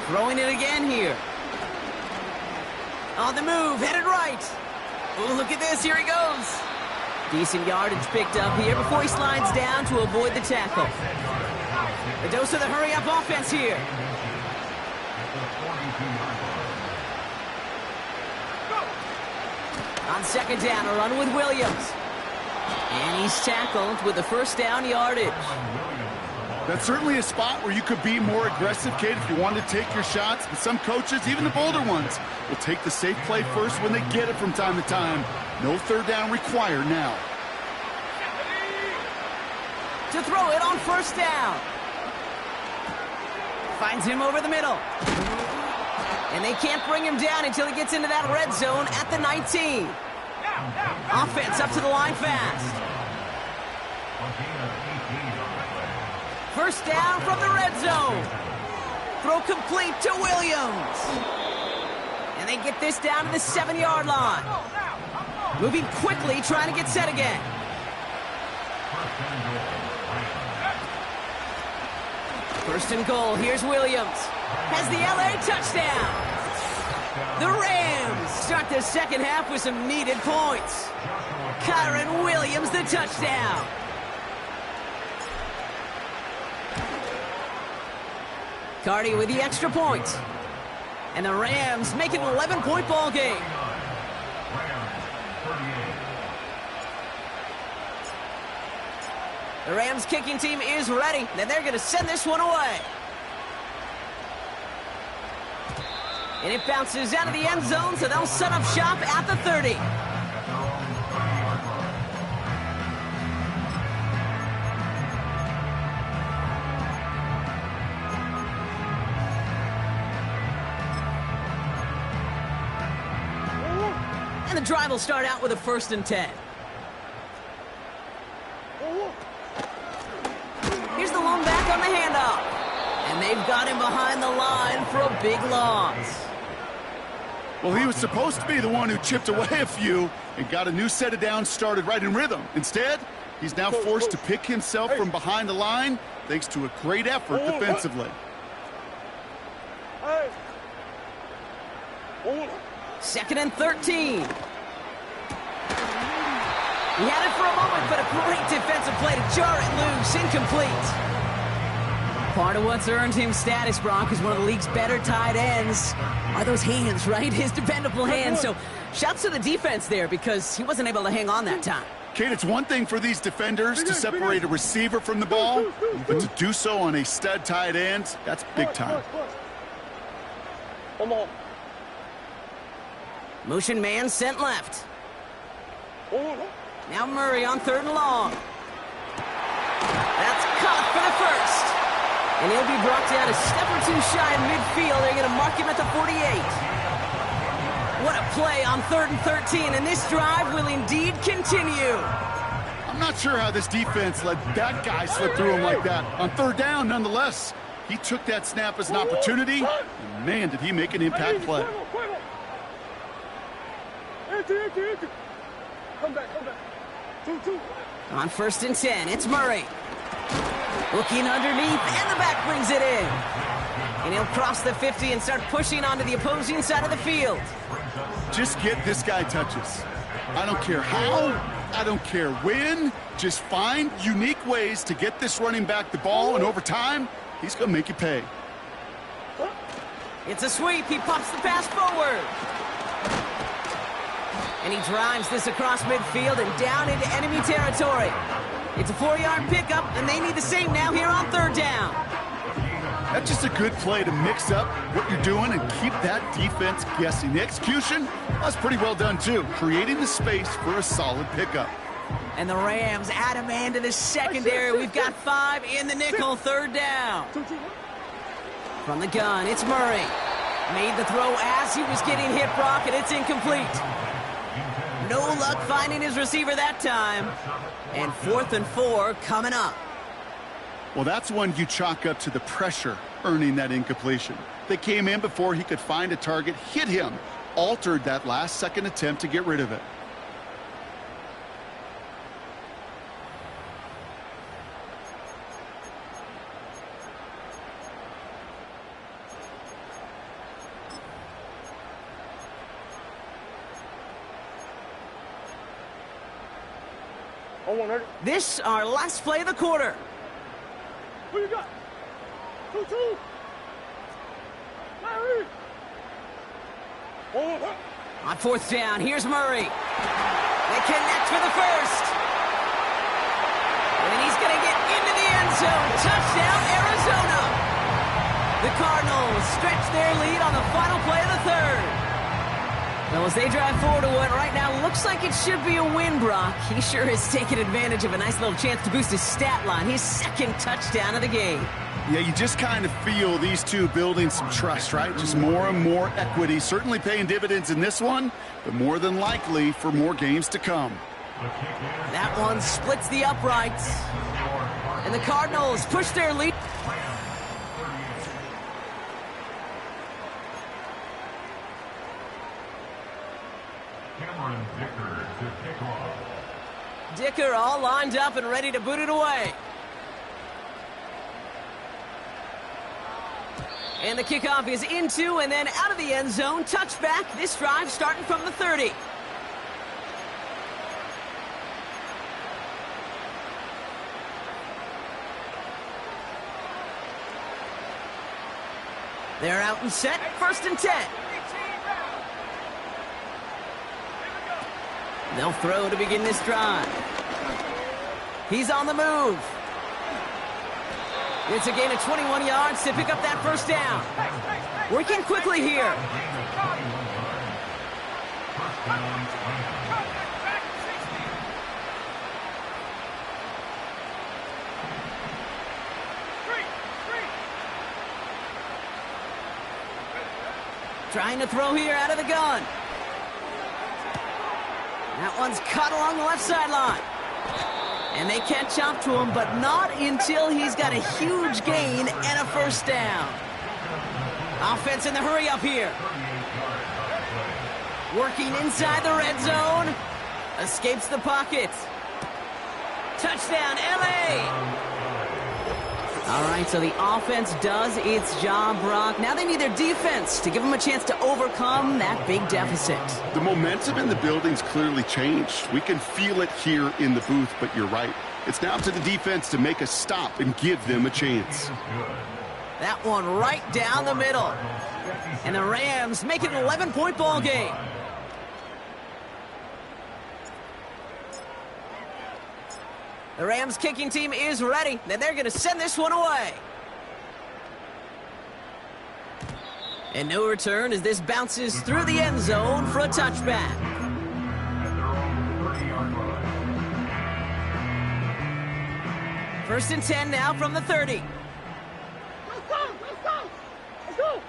Throwing it again here. On the move, headed right. Oh, look at this. Here he goes. Decent yardage picked up here before he slides down to avoid the tackle. A dose of the hurry-up offense here. On second down, a run with Williams. And he's tackled with the first down yardage. That's certainly a spot where you could be more aggressive, Kate, if you want to take your shots. But some coaches, even the bolder ones, will take the safe play first when they get it from time to time. No third down required now. To throw it on first down. Finds him over the middle. And they can't bring him down until he gets into that red zone at the 19. Offense up to the line fast. First down from the red zone. Throw complete to Williams. And they get this down to the 7-yard line. Moving quickly, trying to get set again. First and goal, here's Williams. Has the LA touchdown. The Rams start the second half with some needed points. Kyron Williams, the touchdown. Cardi with the extra point. And the Rams make it an 11-point ball game. The Rams kicking team is ready, and they're going to send this one away. And it bounces out of the end zone, so they'll set up shop at the 30. And the drive will start out with a 1st and 10. Here's the lone back on the handoff. And they've got him behind the line for a big loss. Well, he was supposed to be the one who chipped away a few and got a new set of downs started right in rhythm. Instead, he's now forced to pick himself from behind the line thanks to a great effort defensively. 2nd and 13. He had it for a moment, but a great defensive play to jar it loose. Incomplete. Part of what's earned him status, Brock, is one of the league's better tight ends. Are those hands, right? His dependable hands. So shouts to the defense there because he wasn't able to hang on that time. Kate, it's one thing for these defenders to separate a receiver from the ball, but to do so on a stud tight end, that's big time. Motion man sent left. Now Murray on 3rd and long. That's caught for the first. And he'll be brought down a step or two shy of midfield. They're going to mark him at the 48. What a play on 3rd and 13. And this drive will indeed continue. I'm not sure how this defense let that guy slip through him like that. On 3rd down, nonetheless, he took that snap as an opportunity. And man, did he make an impact play. Come back. 2-2. On 1st and 10, it's Murray. Looking underneath, and the back brings it in. And he'll cross the 50 and start pushing onto the opposing side of the field. Just get this guy touches. I don't care how, I don't care when. Just find unique ways to get this running back the ball, and over time, he's going to make you pay. It's a sweep. He pops the pass forward. And he drives this across midfield and down into enemy territory. It's a 4-yard pickup, and they need the same now here on 3rd down. That's just a good play to mix up what you're doing and keep that defense guessing. The execution, that's pretty well done, too. Creating the space for a solid pickup. And the Rams add a man to the secondary. We've got 5 in the nickel, 3rd down. From the gun, it's Murray. Made the throw as he was getting hit, Brock, and it's incomplete. No luck finding his receiver that time. And 4th and 4 coming up. Well, that's one you chalk up to the pressure earning that incompletion. They came in before he could find a target, hit him, altered that last-second attempt to get rid of it. This our last play of the quarter. Who you got? 2-2. Larry. On fourth down, here's Murray. They connect for the first. And he's going to get into the end zone. Touchdown, Arizona. The Cardinals stretch their lead on the final play of the third. Well, as they drive forward to what right now looks like it should be a win, Brock. He sure has taken advantage of a nice little chance to boost his stat line. His second touchdown of the game. Yeah, you just kind of feel these two building some trust, right? Just more and more equity. Certainly paying dividends in this one, but more than likely for more games to come. That one splits the uprights. And the Cardinals push their lead. Dicker all lined up and ready to boot it away. And the kickoff is into and then out of the end zone. Touchback. This drive starting from the 30. They're out and set. First and 10. They'll throw to begin this drive. He's on the move. It's a gain of 21 yards to pick up that first down. Working quickly here. Trying to throw here out of the gun. That one's cut along the left sideline. And they catch up to him, but not until he's got a huge gain and a first down. Offense in the hurry up here. Working inside the red zone. Escapes the pocket. Touchdown, LA! All right, so the offense does its job, Brock. Now they need their defense to give them a chance to overcome that big deficit. The momentum in the building's clearly changed. We can feel it here in the booth, but you're right. It's now up to the defense to make a stop and give them a chance. That one right down the middle. And the Rams make it an 11-point ball game. The Rams kicking team is ready. Then they're going to send this one away. And no return as this bounces through the end zone for a touchback. First and 10 now from the 30. Let's go! Let's go! Let's go!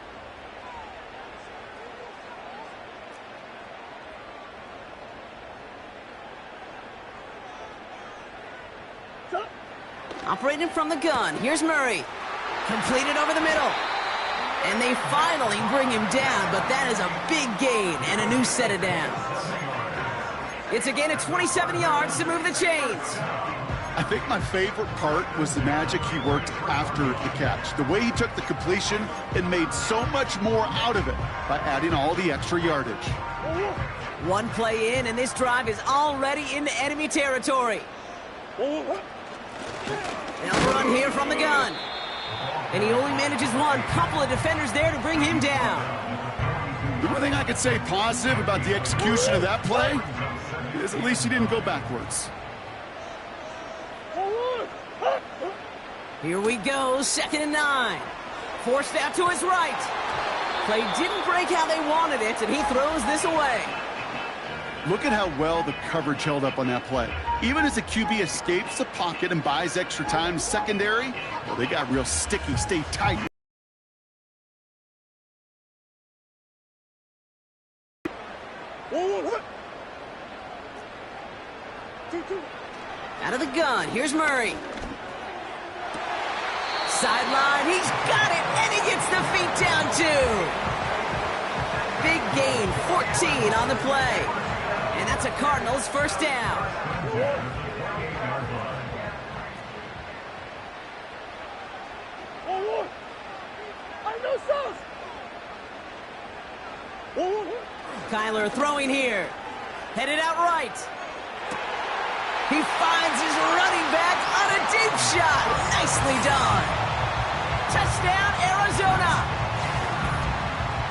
Operating from the gun. Here's Murray. Completed over the middle. And they finally bring him down, but that is a big gain and a new set of downs. It's a gain of 27 yards to move the chains. I think my favorite part was the magic he worked after the catch. The way he took the completion and made so much more out of it by adding all the extra yardage. One play in, and this drive is already into enemy territory. They'll run here from the gun. And he only manages one. Couple of defenders there to bring him down. The one thing I could say positive about the execution of that play is at least he didn't go backwards. Here we go, 2nd and 9. Forced out to his right. Play didn't break how they wanted it, and he throws this away. Look at how well the coverage held up on that play. Even as the QB escapes the pocket and buys extra time secondary, well, they got real sticky, stay tight. Out of the gun, here's Murray. Sideline, he's got it, and he gets the feet down too. Big gain, 14 on the play. And that's a Cardinals first down. Kyler throwing here. Headed out right. He finds his running back on a deep shot. Nicely done. Touchdown, Arizona.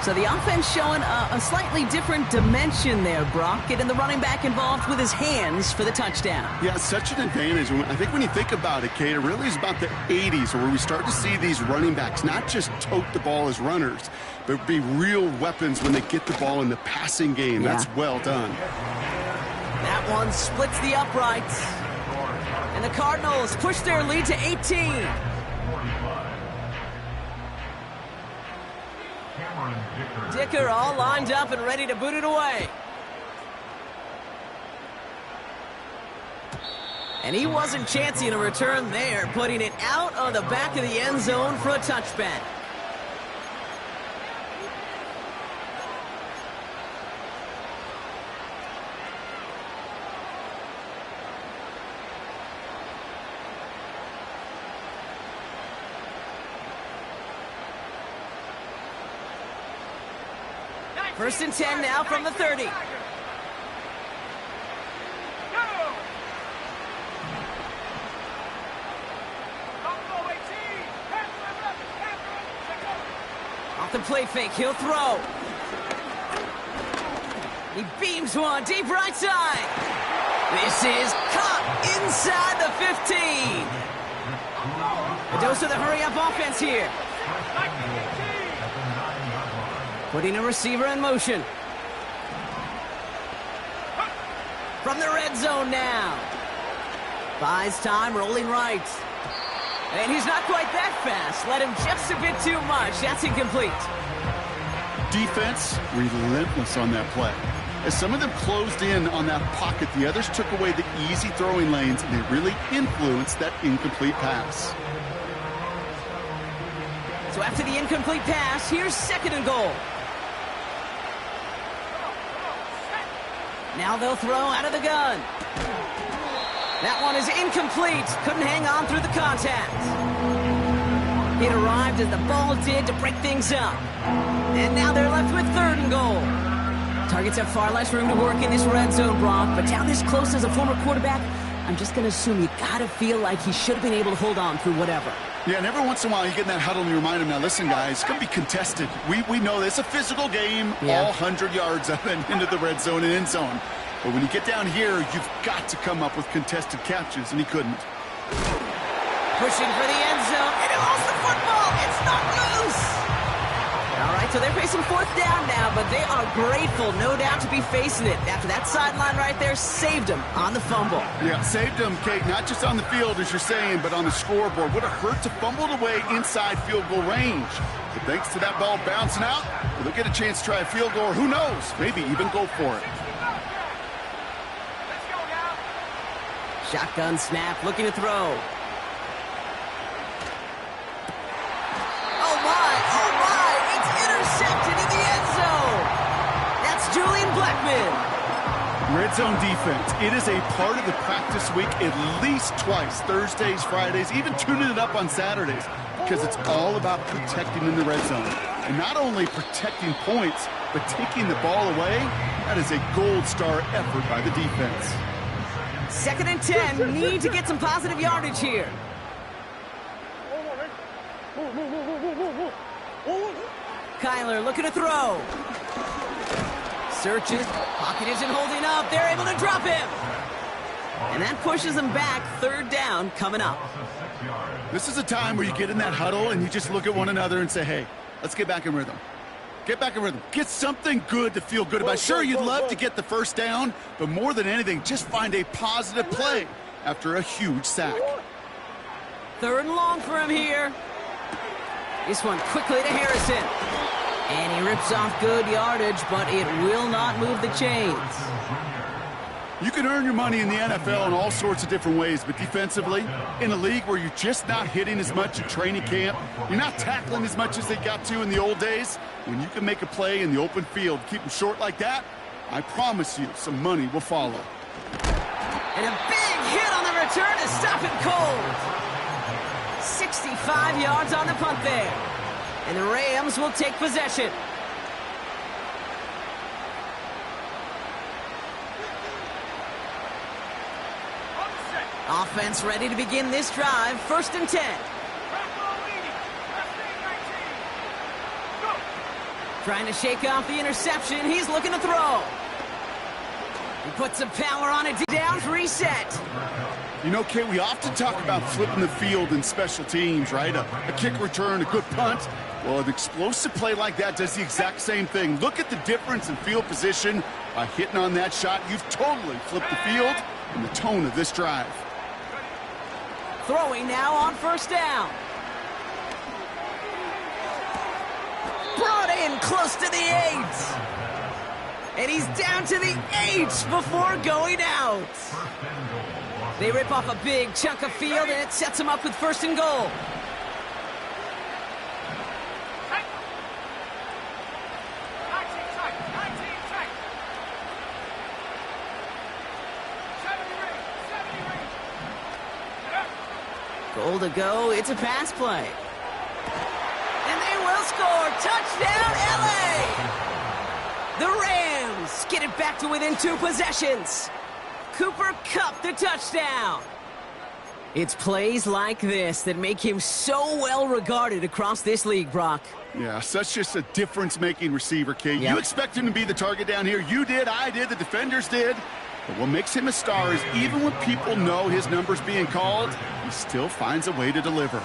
So the offense showing a slightly different dimension there, Brock, getting the running back involved with his hands for the touchdown. Yeah, such an advantage. I think when you think about it, Kate, it really is about the 80s where we start to see these running backs not just tote the ball as runners, but be real weapons when they get the ball in the passing game. Yeah. That's well done. That one splits the uprights. And the Cardinals push their lead to 18. Dicker all lined up and ready to boot it away. And he wasn't chancing a return there, putting it out of the back of the end zone for a touchback. First and 10 now from the 30. Off the play fake, he'll throw. He beams one deep right side. This is caught inside the 15. A dose of the hurry-up offense here. Putting a receiver in motion. From the red zone now. Buys time, rolling right. And he's not quite that fast. Let him just a bit too much. That's incomplete. Defense, relentless on that play. As some of them closed in on that pocket, the others took away the easy throwing lanes, and they really influenced that incomplete pass. So after the incomplete pass, here's second and goal. Now they'll throw out of the gun. That one is incomplete. Couldn't hang on through the contact. It arrived as the ball did to break things up. And now they're left with third and goal. Targets have far less room to work in this red zone, Brock, but down this close as a former quarterback, I'm just going to assume you got to feel like he should have been able to hold on through whatever. Yeah, and every once in a while you get in that huddle and you remind him, now listen, guys, it's going to be contested. We know this. It's a physical game, all 100 yards up and into the red zone and end zone. But when you get down here, you've got to come up with contested catches, and he couldn't. Pushing for the end zone, and he lost the football. It's not loose. All right, so they're facing fourth down now, but they are grateful, no doubt, to be facing it. After that sideline right there saved them on the fumble. Yeah, saved them, Kate, not just on the field, as you're saying, but on the scoreboard. Would have hurt to fumble it away inside field goal range. But thanks to that ball bouncing out, they'll get a chance to try a field goal, or who knows, maybe even go for it. Shotgun snap, looking to throw. Oh my, it's intercepted in the end zone. That's Julian Blackman. Red zone defense, it is a part of the practice week at least twice, Thursdays, Fridays, even tuning it up on Saturdays, because it's all about protecting in the red zone. And not only protecting points, but taking the ball away. That is a gold star effort by the defense. Second and 10, need to get some positive yardage here. Kyler looking to throw. Searches, pocket isn't holding up, they're able to drop him. And that pushes them back, third down coming up. This is a time where you get in that huddle and you just look at one another and say, hey, let's get back in rhythm. Get back in rhythm. Get something good to feel good about. Sure, you'd love to get the first down, but more than anything, just find a positive play after a huge sack. Third and long for him here. This one quickly to Harrison. And he rips off good yardage, but it will not move the chains. You can earn your money in the NFL in all sorts of different ways, but defensively, in a league where you're just not hitting as much at training camp, you're not tackling as much as they got to in the old days, when you can make a play in the open field, keep them short like that, I promise you some money will follow. And a big hit on the return to stop it cold. 65 yards on the punt there. And the Rams will take possession. Offense ready to begin this drive. First and 10. Trying to shake off the interception. He's looking to throw. He puts some power on it. Downs reset. You know, Kate, we often talk about flipping the field in special teams, right? A kick return, a good punt. Well, an explosive play like that does the exact same thing. Look at the difference in field position. By hitting on that shot, you've totally flipped the field and the tone of this drive. Throwing now on first down. Brought in close to the 8. And he's down to the 8 before going out. They rip off a big chunk of field, and it sets him up with first and goal. Goal to go. It's a pass play. And they will score. Touchdown, LA! The Rams get it back to within 2 possessions. Cooper Kupp the touchdown. It's plays like this that make him so well regarded across this league, Brock. Yeah, such just a difference-making receiver, Kate. Yep. You expect him to be the target down here. You did, I did, the defenders did. But what makes him a star is even when people know his number's being called, he still finds a way to deliver.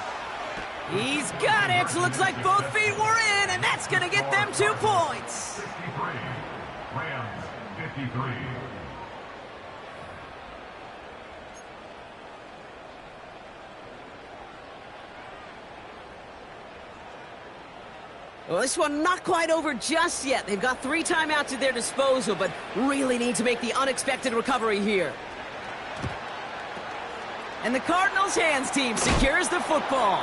He's got it. Looks like both feet were in, and that's going to get them 2 points. 53. Rams, 53. Well, this one not quite over just yet. They've got 3 timeouts at their disposal, but really need to make the unexpected recovery here. And the Cardinals hands team secures the football.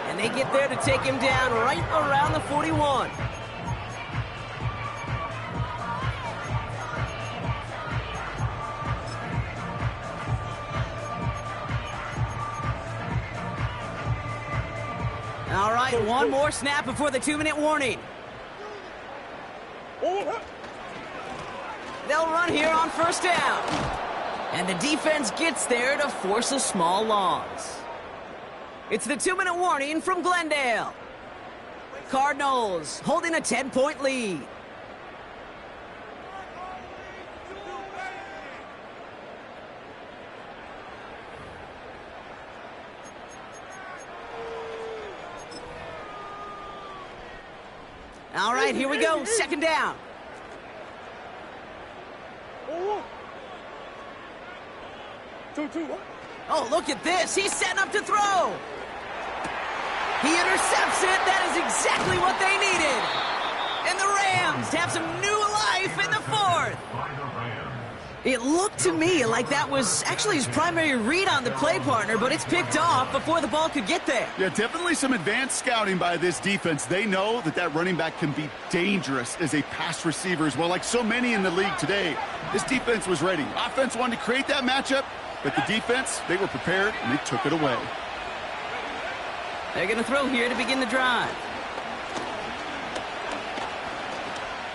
And they get there to take him down right around the 41. All right, one more snap before the 2-minute warning. They'll run here on first down. And the defense gets there to force a small loss. It's the 2-minute warning from Glendale. Cardinals holding a 10-point lead. All right, here we go. Second down. Oh, look at this. He's setting up to throw. He intercepts it. That is exactly what they needed. And the Rams have some new life in the 4th. It looked to me like that was actually his primary read on the play partner, but it's picked off before the ball could get there. Yeah, definitely some advanced scouting by this defense. They know that that running back can be dangerous as a pass receiver as well, like so many in the league today. This defense was ready. Offense wanted to create that matchup, but the defense, they were prepared, and they took it away. They're going to throw here to begin the drive.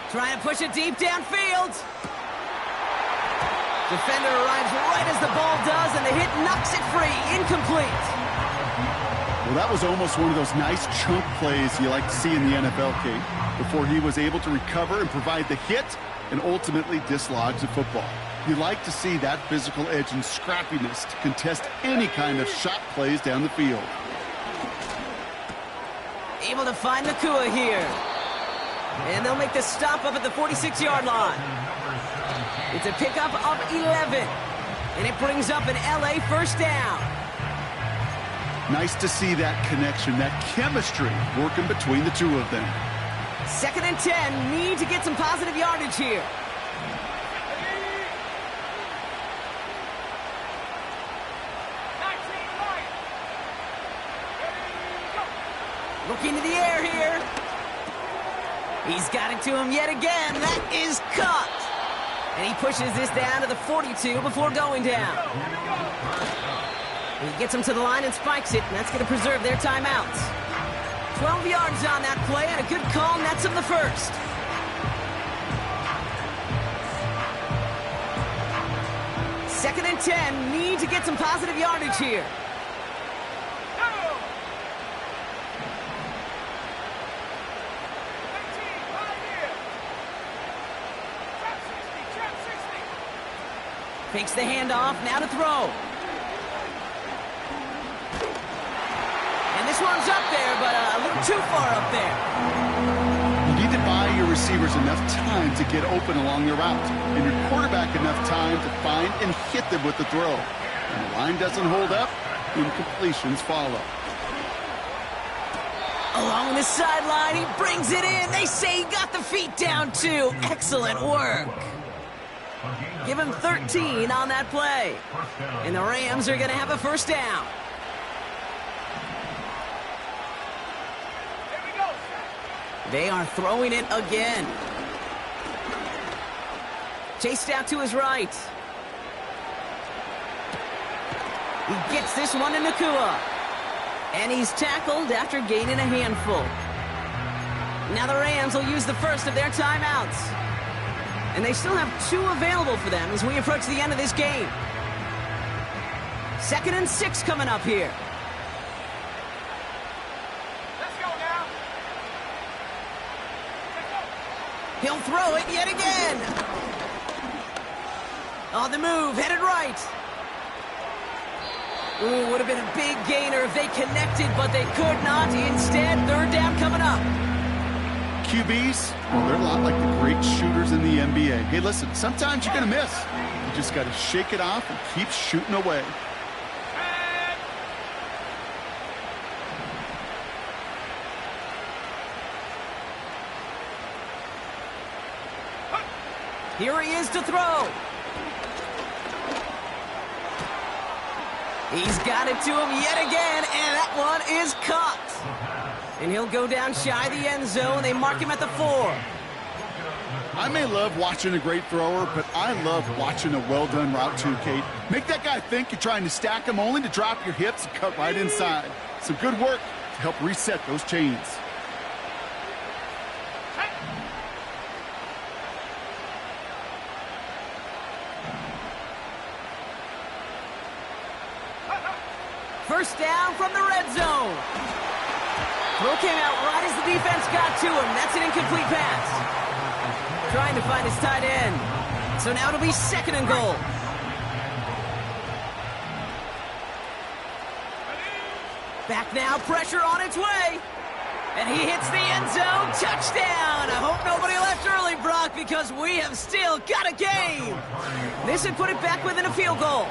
Trying to push it deep downfield. Defender arrives right as the ball does, and the hit knocks it free. Incomplete. Well, that was almost one of those nice chunk plays you like to see in the NFL, Kate, before he was able to recover and provide the hit and ultimately dislodge the football. You like to see that physical edge and scrappiness to contest any kind of shot plays down the field. Able to find Nakua here. And they'll make the stop up at the 46-yard line. It's a pickup of 11. And it brings up an LA first down. Nice to see that connection, that chemistry working between the two of them. 2nd and 10. Need to get some positive yardage here. Looking to the air here. He's got it to him yet again. That is caught. And he pushes this down to the 42 before going down. He gets him to the line and spikes it, and that's going to preserve their timeouts. 12 yards on that play, and a good call nets him the first. Second and 10. Need to get some positive yardage here. Takes the handoff, now to throw. And this one's up there, but a little too far up there. You need to buy your receivers enough time to get open along the route, and your quarterback enough time to find and hit them with the throw. When the line doesn't hold up, incompletions follow. Along the sideline, he brings it in. They say he got the feet down, too. Excellent work. Give him 13 on that play. And the Rams are going to have a first down. They are throwing it again. Chased out to his right. He gets this one to Nakua. And he's tackled after gaining a handful. Now the Rams will use the first of their timeouts. And they still have 2 available for them as we approach the end of this game. 2nd and 6 coming up here. Let's go now. He'll throw it yet again. On the move, headed right. Ooh, would have been a big gainer if they connected, but they could not. Instead, 3rd down coming up. QBs, well, they're a lot like the great shooters in the NBA. Hey, listen, sometimes you're going to miss. You just got to shake it off and keep shooting away. Here he is to throw. He's got it to him yet again, and that one is caught. And he'll go down shy of the end zone. They mark him at the 4. I may love watching a great thrower, but I love watching a well-done route too, Kate. Make that guy think you're trying to stack him only to drop your hips and cut right inside. Some good work to help reset those chains. First down from the red zone. Throw came out right as the defense got to him. That's an incomplete pass. Trying to find his tight end. So now it'll be 2nd and goal. Back now, pressure on its way. And he hits the end zone. Touchdown. I hope nobody left early, Brock, because we have still got a game. This would put it back within a field goal.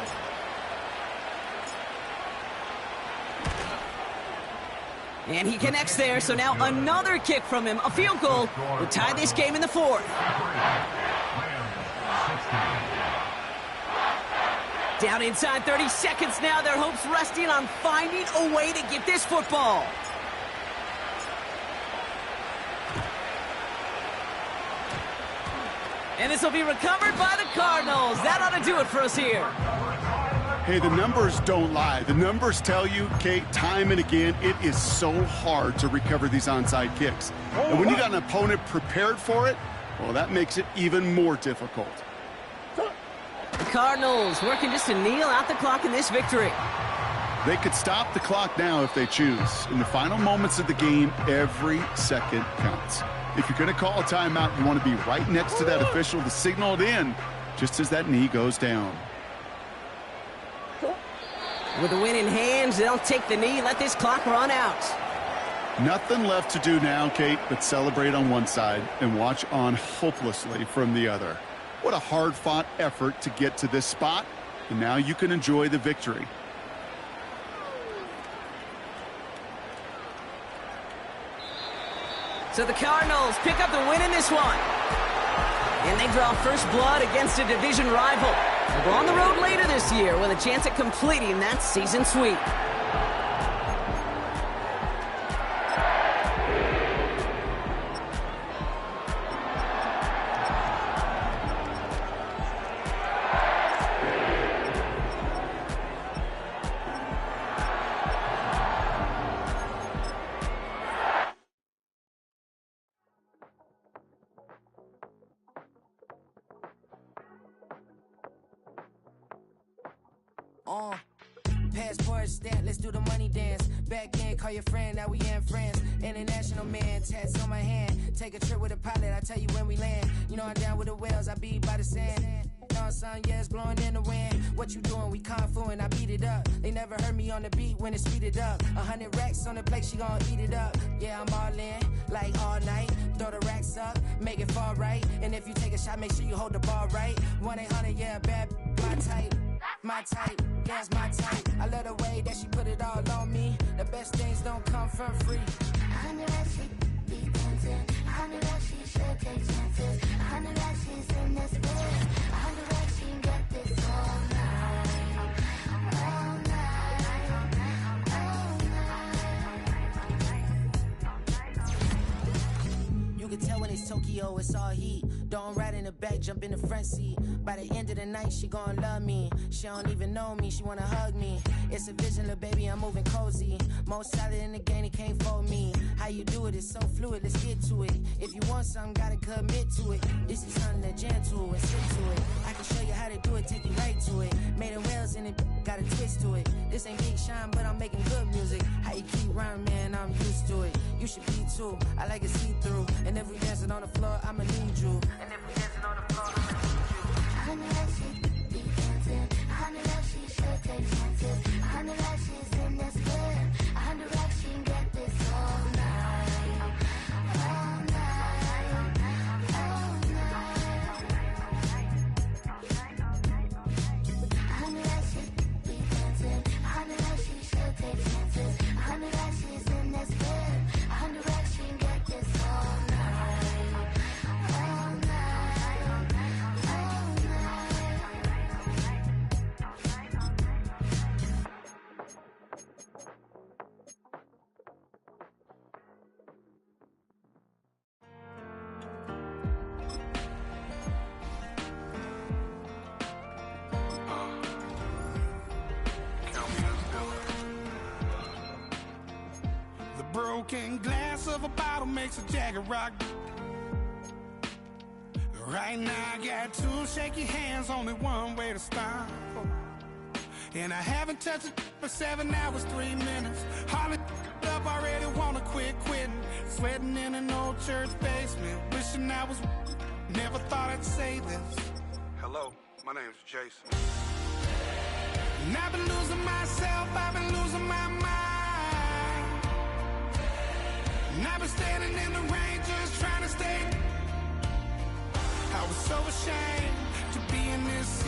And he connects there, so now another kick from him. A field goal will tie this game in the 4th. Down inside 30 seconds now. Their hopes resting on finding a way to get this football. And this will be recovered by the Cardinals. That ought to do it for us here. Hey, the numbers don't lie. The numbers tell you, Kate, time and again, it is so hard to recover these onside kicks. And when you got an opponent prepared for it, well, that makes it even more difficult. The Cardinals working just to kneel out the clock in this victory. They could stop the clock now if they choose. In the final moments of the game, every second counts. If you're going to call a timeout, you want to be right next to that official to signal it in just as that knee goes down. With the win in hands, they'll take the knee, let this clock run out. Nothing left to do now, Kate, but celebrate on one side and watch on hopelessly from the other. What a hard-fought effort to get to this spot, and now you can enjoy the victory. So the Cardinals pick up the win in this one. And they draw first blood against a division rival. They'll go on the road later this year with a chance at completing that season sweep. Passport stat, let's do the money dance. Back in, call your friend, now we in France. International man, tats on my hand. Take a trip with a pilot, I tell you when we land. You know I'm down with the whales, I be by the sand. On sun, yeah, it's blowing in the wind. what you doing? We kung fu and I beat it up. They never heard me on the beat when it's speeded up. 100 racks on the plate, she gon' eat it up. Yeah, I'm all in, like all night. Throw the racks up, make it fall right. And if you take a shot, make sure you hold the ball right. 1-800, yeah, bad, my type. My type, yeah, it's my type. I love the way that she put it all on me. The best things don't come for free. 100 racks, she be dancing. 100 racks, she should take chances. 100 racks, she's in this bed. 100 racks, she can get this all night. All night. All night. You can tell when it's Tokyo, it's all heat. Don't ride in the back, jump in the front seat. By the end of the night, she gon' love me. She don't even know me, she wanna hug me. It's a vision, little baby, I'm moving cozy. Most solid in the game, he can't fold me. How you do it, it's so fluid, let's get to it. If you want something, gotta commit to it. This is something that jam to and stick to it. I can show you how to do it, take you right to it. Made of wheels and it got a twist to it. This ain't Big Sean, but I'm making good music. How you keep rhyming, man, I'm used to it. You should be too, I like it see-through. And if we dancing on the floor, I'ma need you. And if we dancing on the floor, I'ma need you. 100 racks, she be dancing. 100 racks, she should take chances. 100 racks, she's in this bed. 100 racks, she can get this all night. All night. All night. 100 racks, she be dancing. 100 racks, she should take chances. 100 racks, she's in this bed. 100 racks, she can get this all night. All night. The broken glass of a bottle makes a Jagger rock. Right now I got two shaky hands, only one way to stop. And I haven't touched it for 7 hours, 3 minutes. Hardly up, already wanna quit quitting. Sweating in an old church basement, wishing I was. Never thought I'd say this. Hello, my name's Jason. And I've been losing myself, I've been losing my mind. And I've been standing in the rain, just trying to stay. I was so ashamed to be in this